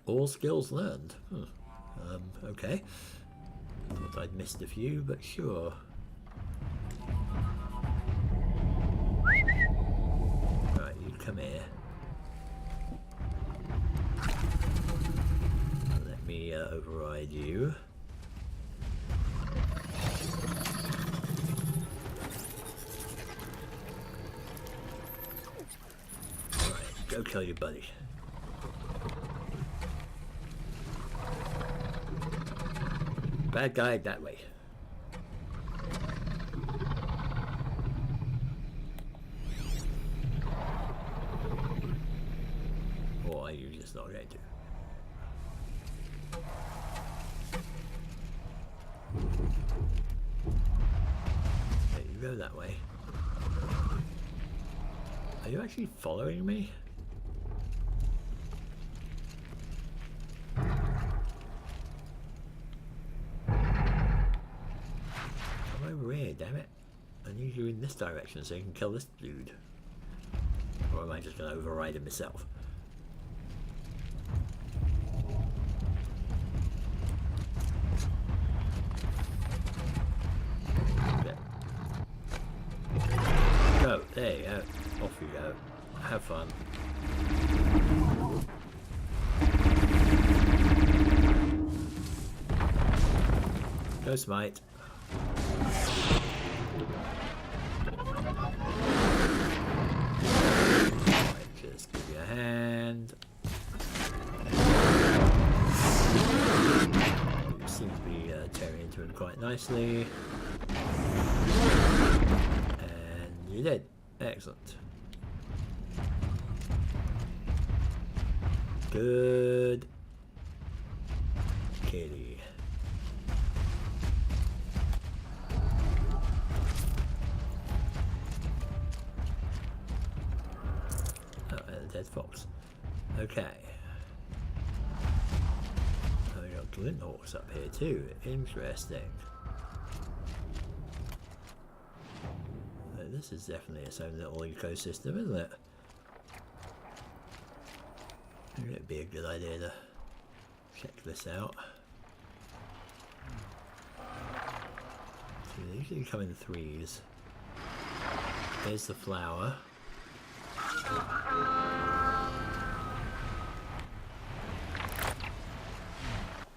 All skills learned. Okay. Thought I'd missed a few, but sure. Right, you come here. Let me override you. Alright, go kill your buddy. Bad guy that way. Or are you just not going to? Okay, you go that way. Are you actually following me? Over here, damn it. I need you in this direction so you can kill this dude. Or am I just going to override him myself? Okay. Go, there you go. Off you go. Have fun. Go smite. Just give you a hand. You seem to be tearing into him quite nicely. And you did. Excellent. Good kitty. Dead fox. Okay. Oh, we got Glinthawks up here too. Interesting. This is definitely its own little ecosystem, isn't it? Maybe it'd be a good idea to check this out. So they usually come in 3s. There's the flower.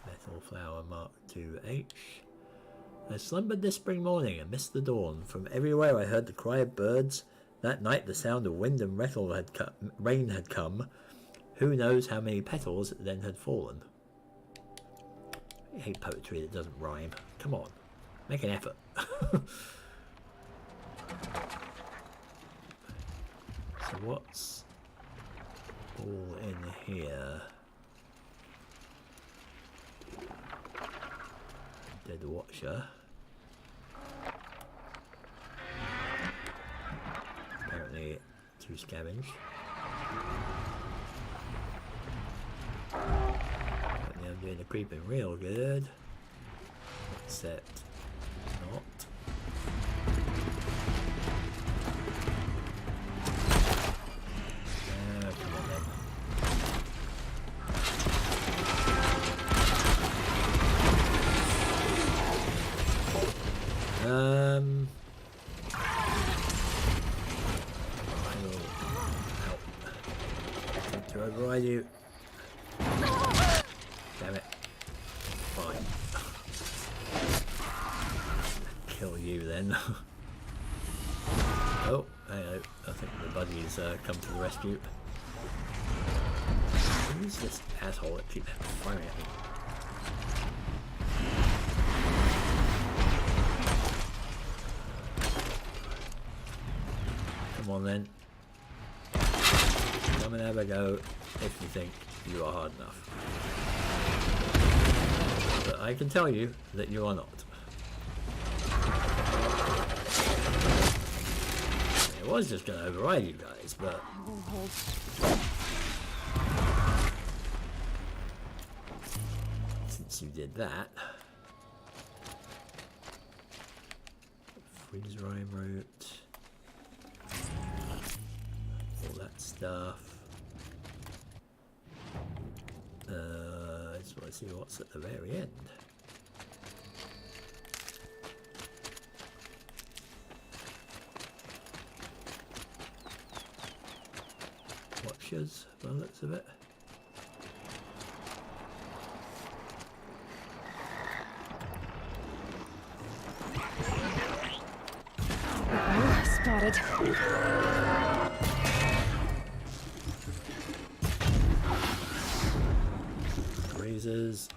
Metal flower mark 2H. I slumbered this spring morning and missed the dawn. From everywhere I heard the cry of birds. That night the sound of wind and rain had come. Who knows how many petals then had fallen. I hate poetry that doesn't rhyme. Come on, make an effort. So what's all in here? Dead Watcher. Apparently to scavenge. Apparently I'm doing the creeping real good. Except not. To override you. Damn it. then. Oh, hang on. I think the buddies come to the rescue. Who's this asshole that keeps firing at me? Come on then. Come and have a go if you think you are hard enough. But I can tell you that you are not. I was just going to override you guys, but... since you did that... freeze rhyme route... all that stuff. I just want to see what's at the very end. Watchers, by the looks of it. Oh, spotted. Razors.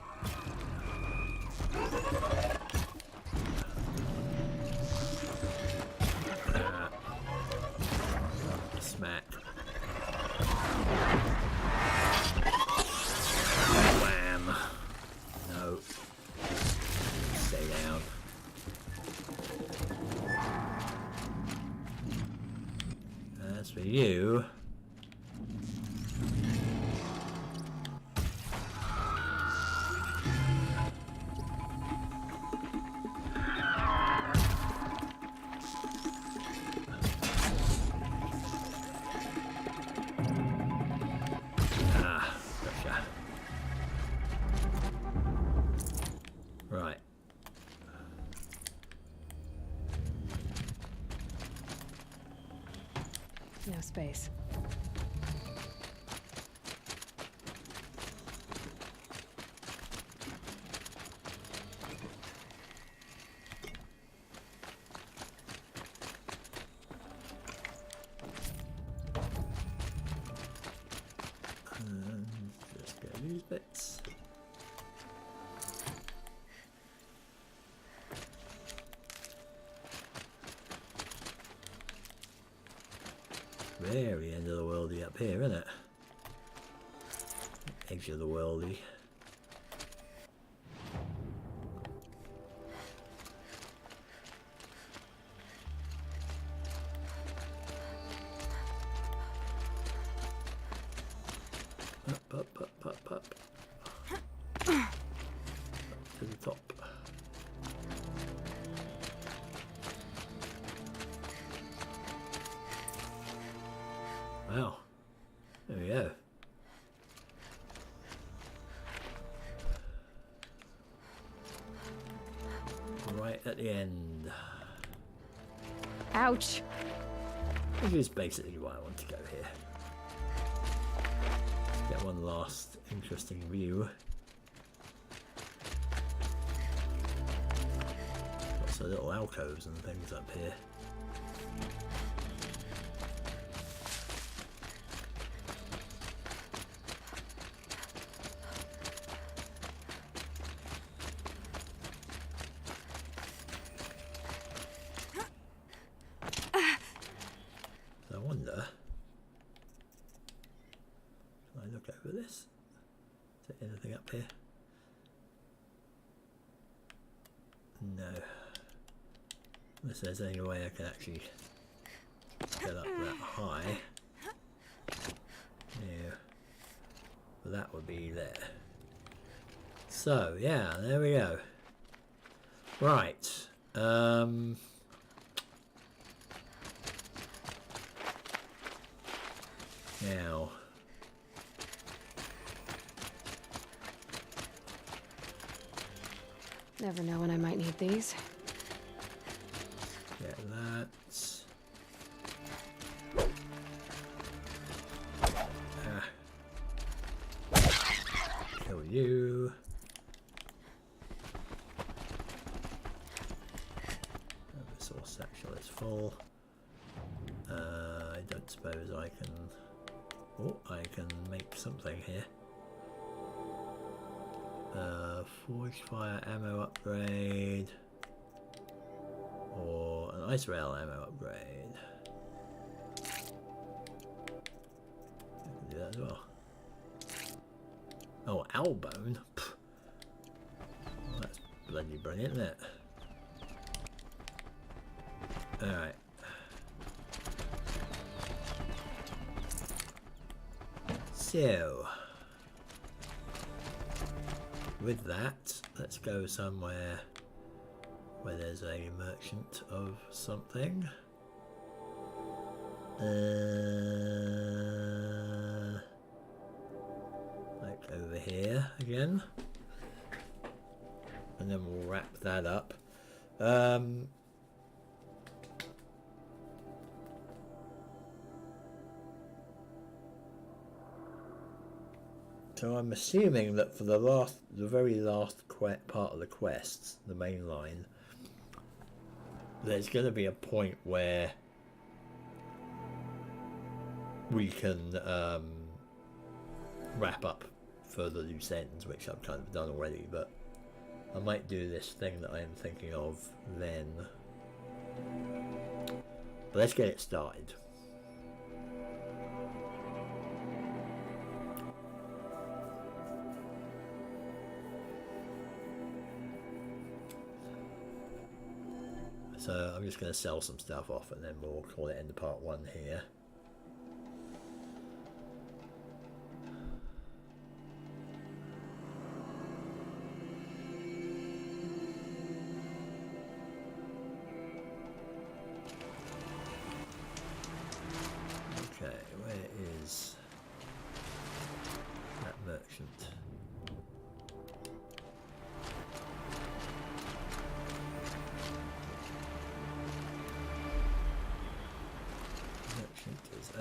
Smack. Wham. No. Stay down. As for you. Right. No space. Just go these bits. Very end of the worldy up here, isn't it? Edge of the worldy. Up, up, up, up, up. Up to the top. Wow. There we go. Right at the end. Ouch. Which is basically why I want to go here. Get one last interesting view. Lots of little alcoves and things up here. I wonder, can I look over this? Is there anything up here? No. Unless there's any way I can actually get up that high. Yeah. But that would be there. So, yeah, there we go. Right. Now, never know when I might need these. get that. Kill you. This all full. I don't suppose I can... Oh, I can make something here. Forged fire ammo upgrade. Or an ice rail ammo upgrade. I can do that as well. Oh, owl bone? Pfft. Well, that's bloody brilliant, isn't it? Alright. So, with that, let's go somewhere where there's a merchant of something. Like over here again. And then we'll wrap that up. So I'm assuming that for the very last part of the quest, the main line, there's going to be a point where we can wrap up further loose ends, which I've kind of done already, but I might do this thing that I am thinking of then. But let's get it started. So I'm just going to sell some stuff off and then we'll call it end of part 1 here. Okay, where is that merchant?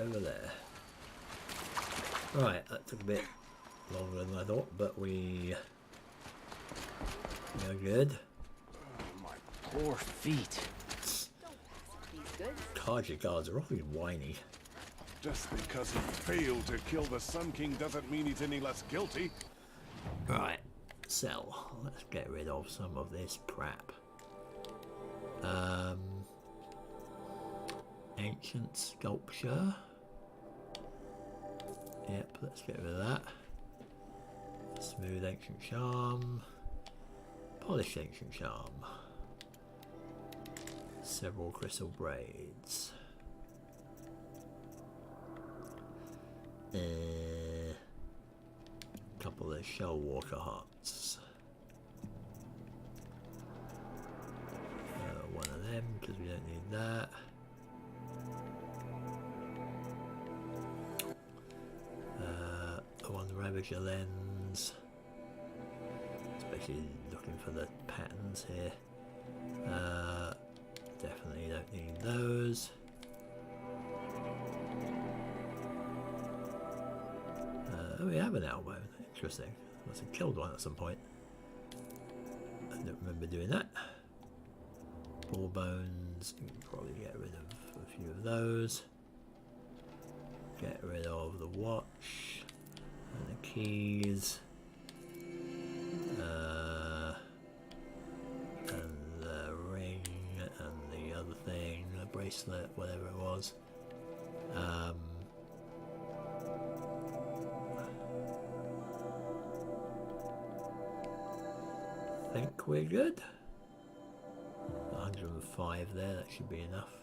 Over there. Right, that took a bit longer than I thought, but we are good. My poor feet. Kaja guards are awfully whiny. Just because he failed to kill the Sun King doesn't mean he's any less guilty. Right, sell. Let's get rid of some of this crap. Ancient sculpture. Yep, let's get rid of that. Smooth ancient charm. Polished ancient charm. Several crystal braids. Couple of shell walker hearts. One of them because we don't need that. One Ravager lens, especially looking for the patterns here. Definitely don't need those. We have an elbow. Interesting. Must have killed one at some point. I don't remember doing that. Ball bones. You can probably get rid of a few of those. Get rid of the watch. And the keys, and the ring, and the other thing, the bracelet, whatever it was. I think we're good. 105 there, that should be enough.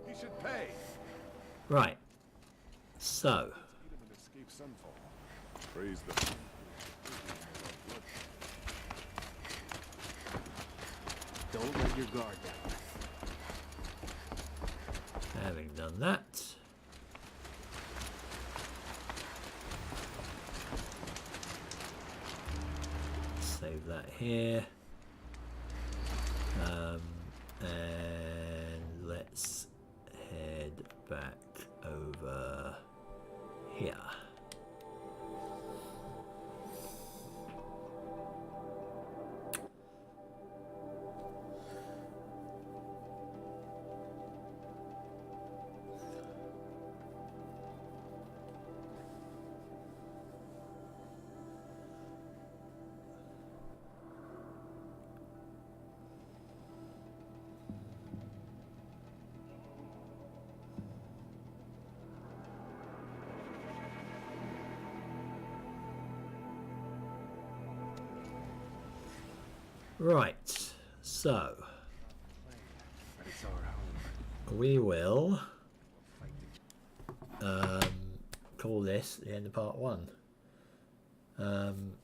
He should pay. Right. So. Praise the Don't let your guard down. Having done that, save that here, and let's head back over here. Right, so we will call this the end of part 1.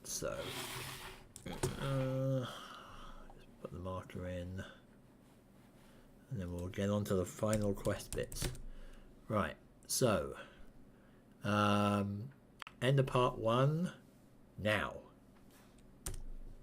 So just put the marker in, and then we'll get on to the final quest bits. Right, so end of part 1 now.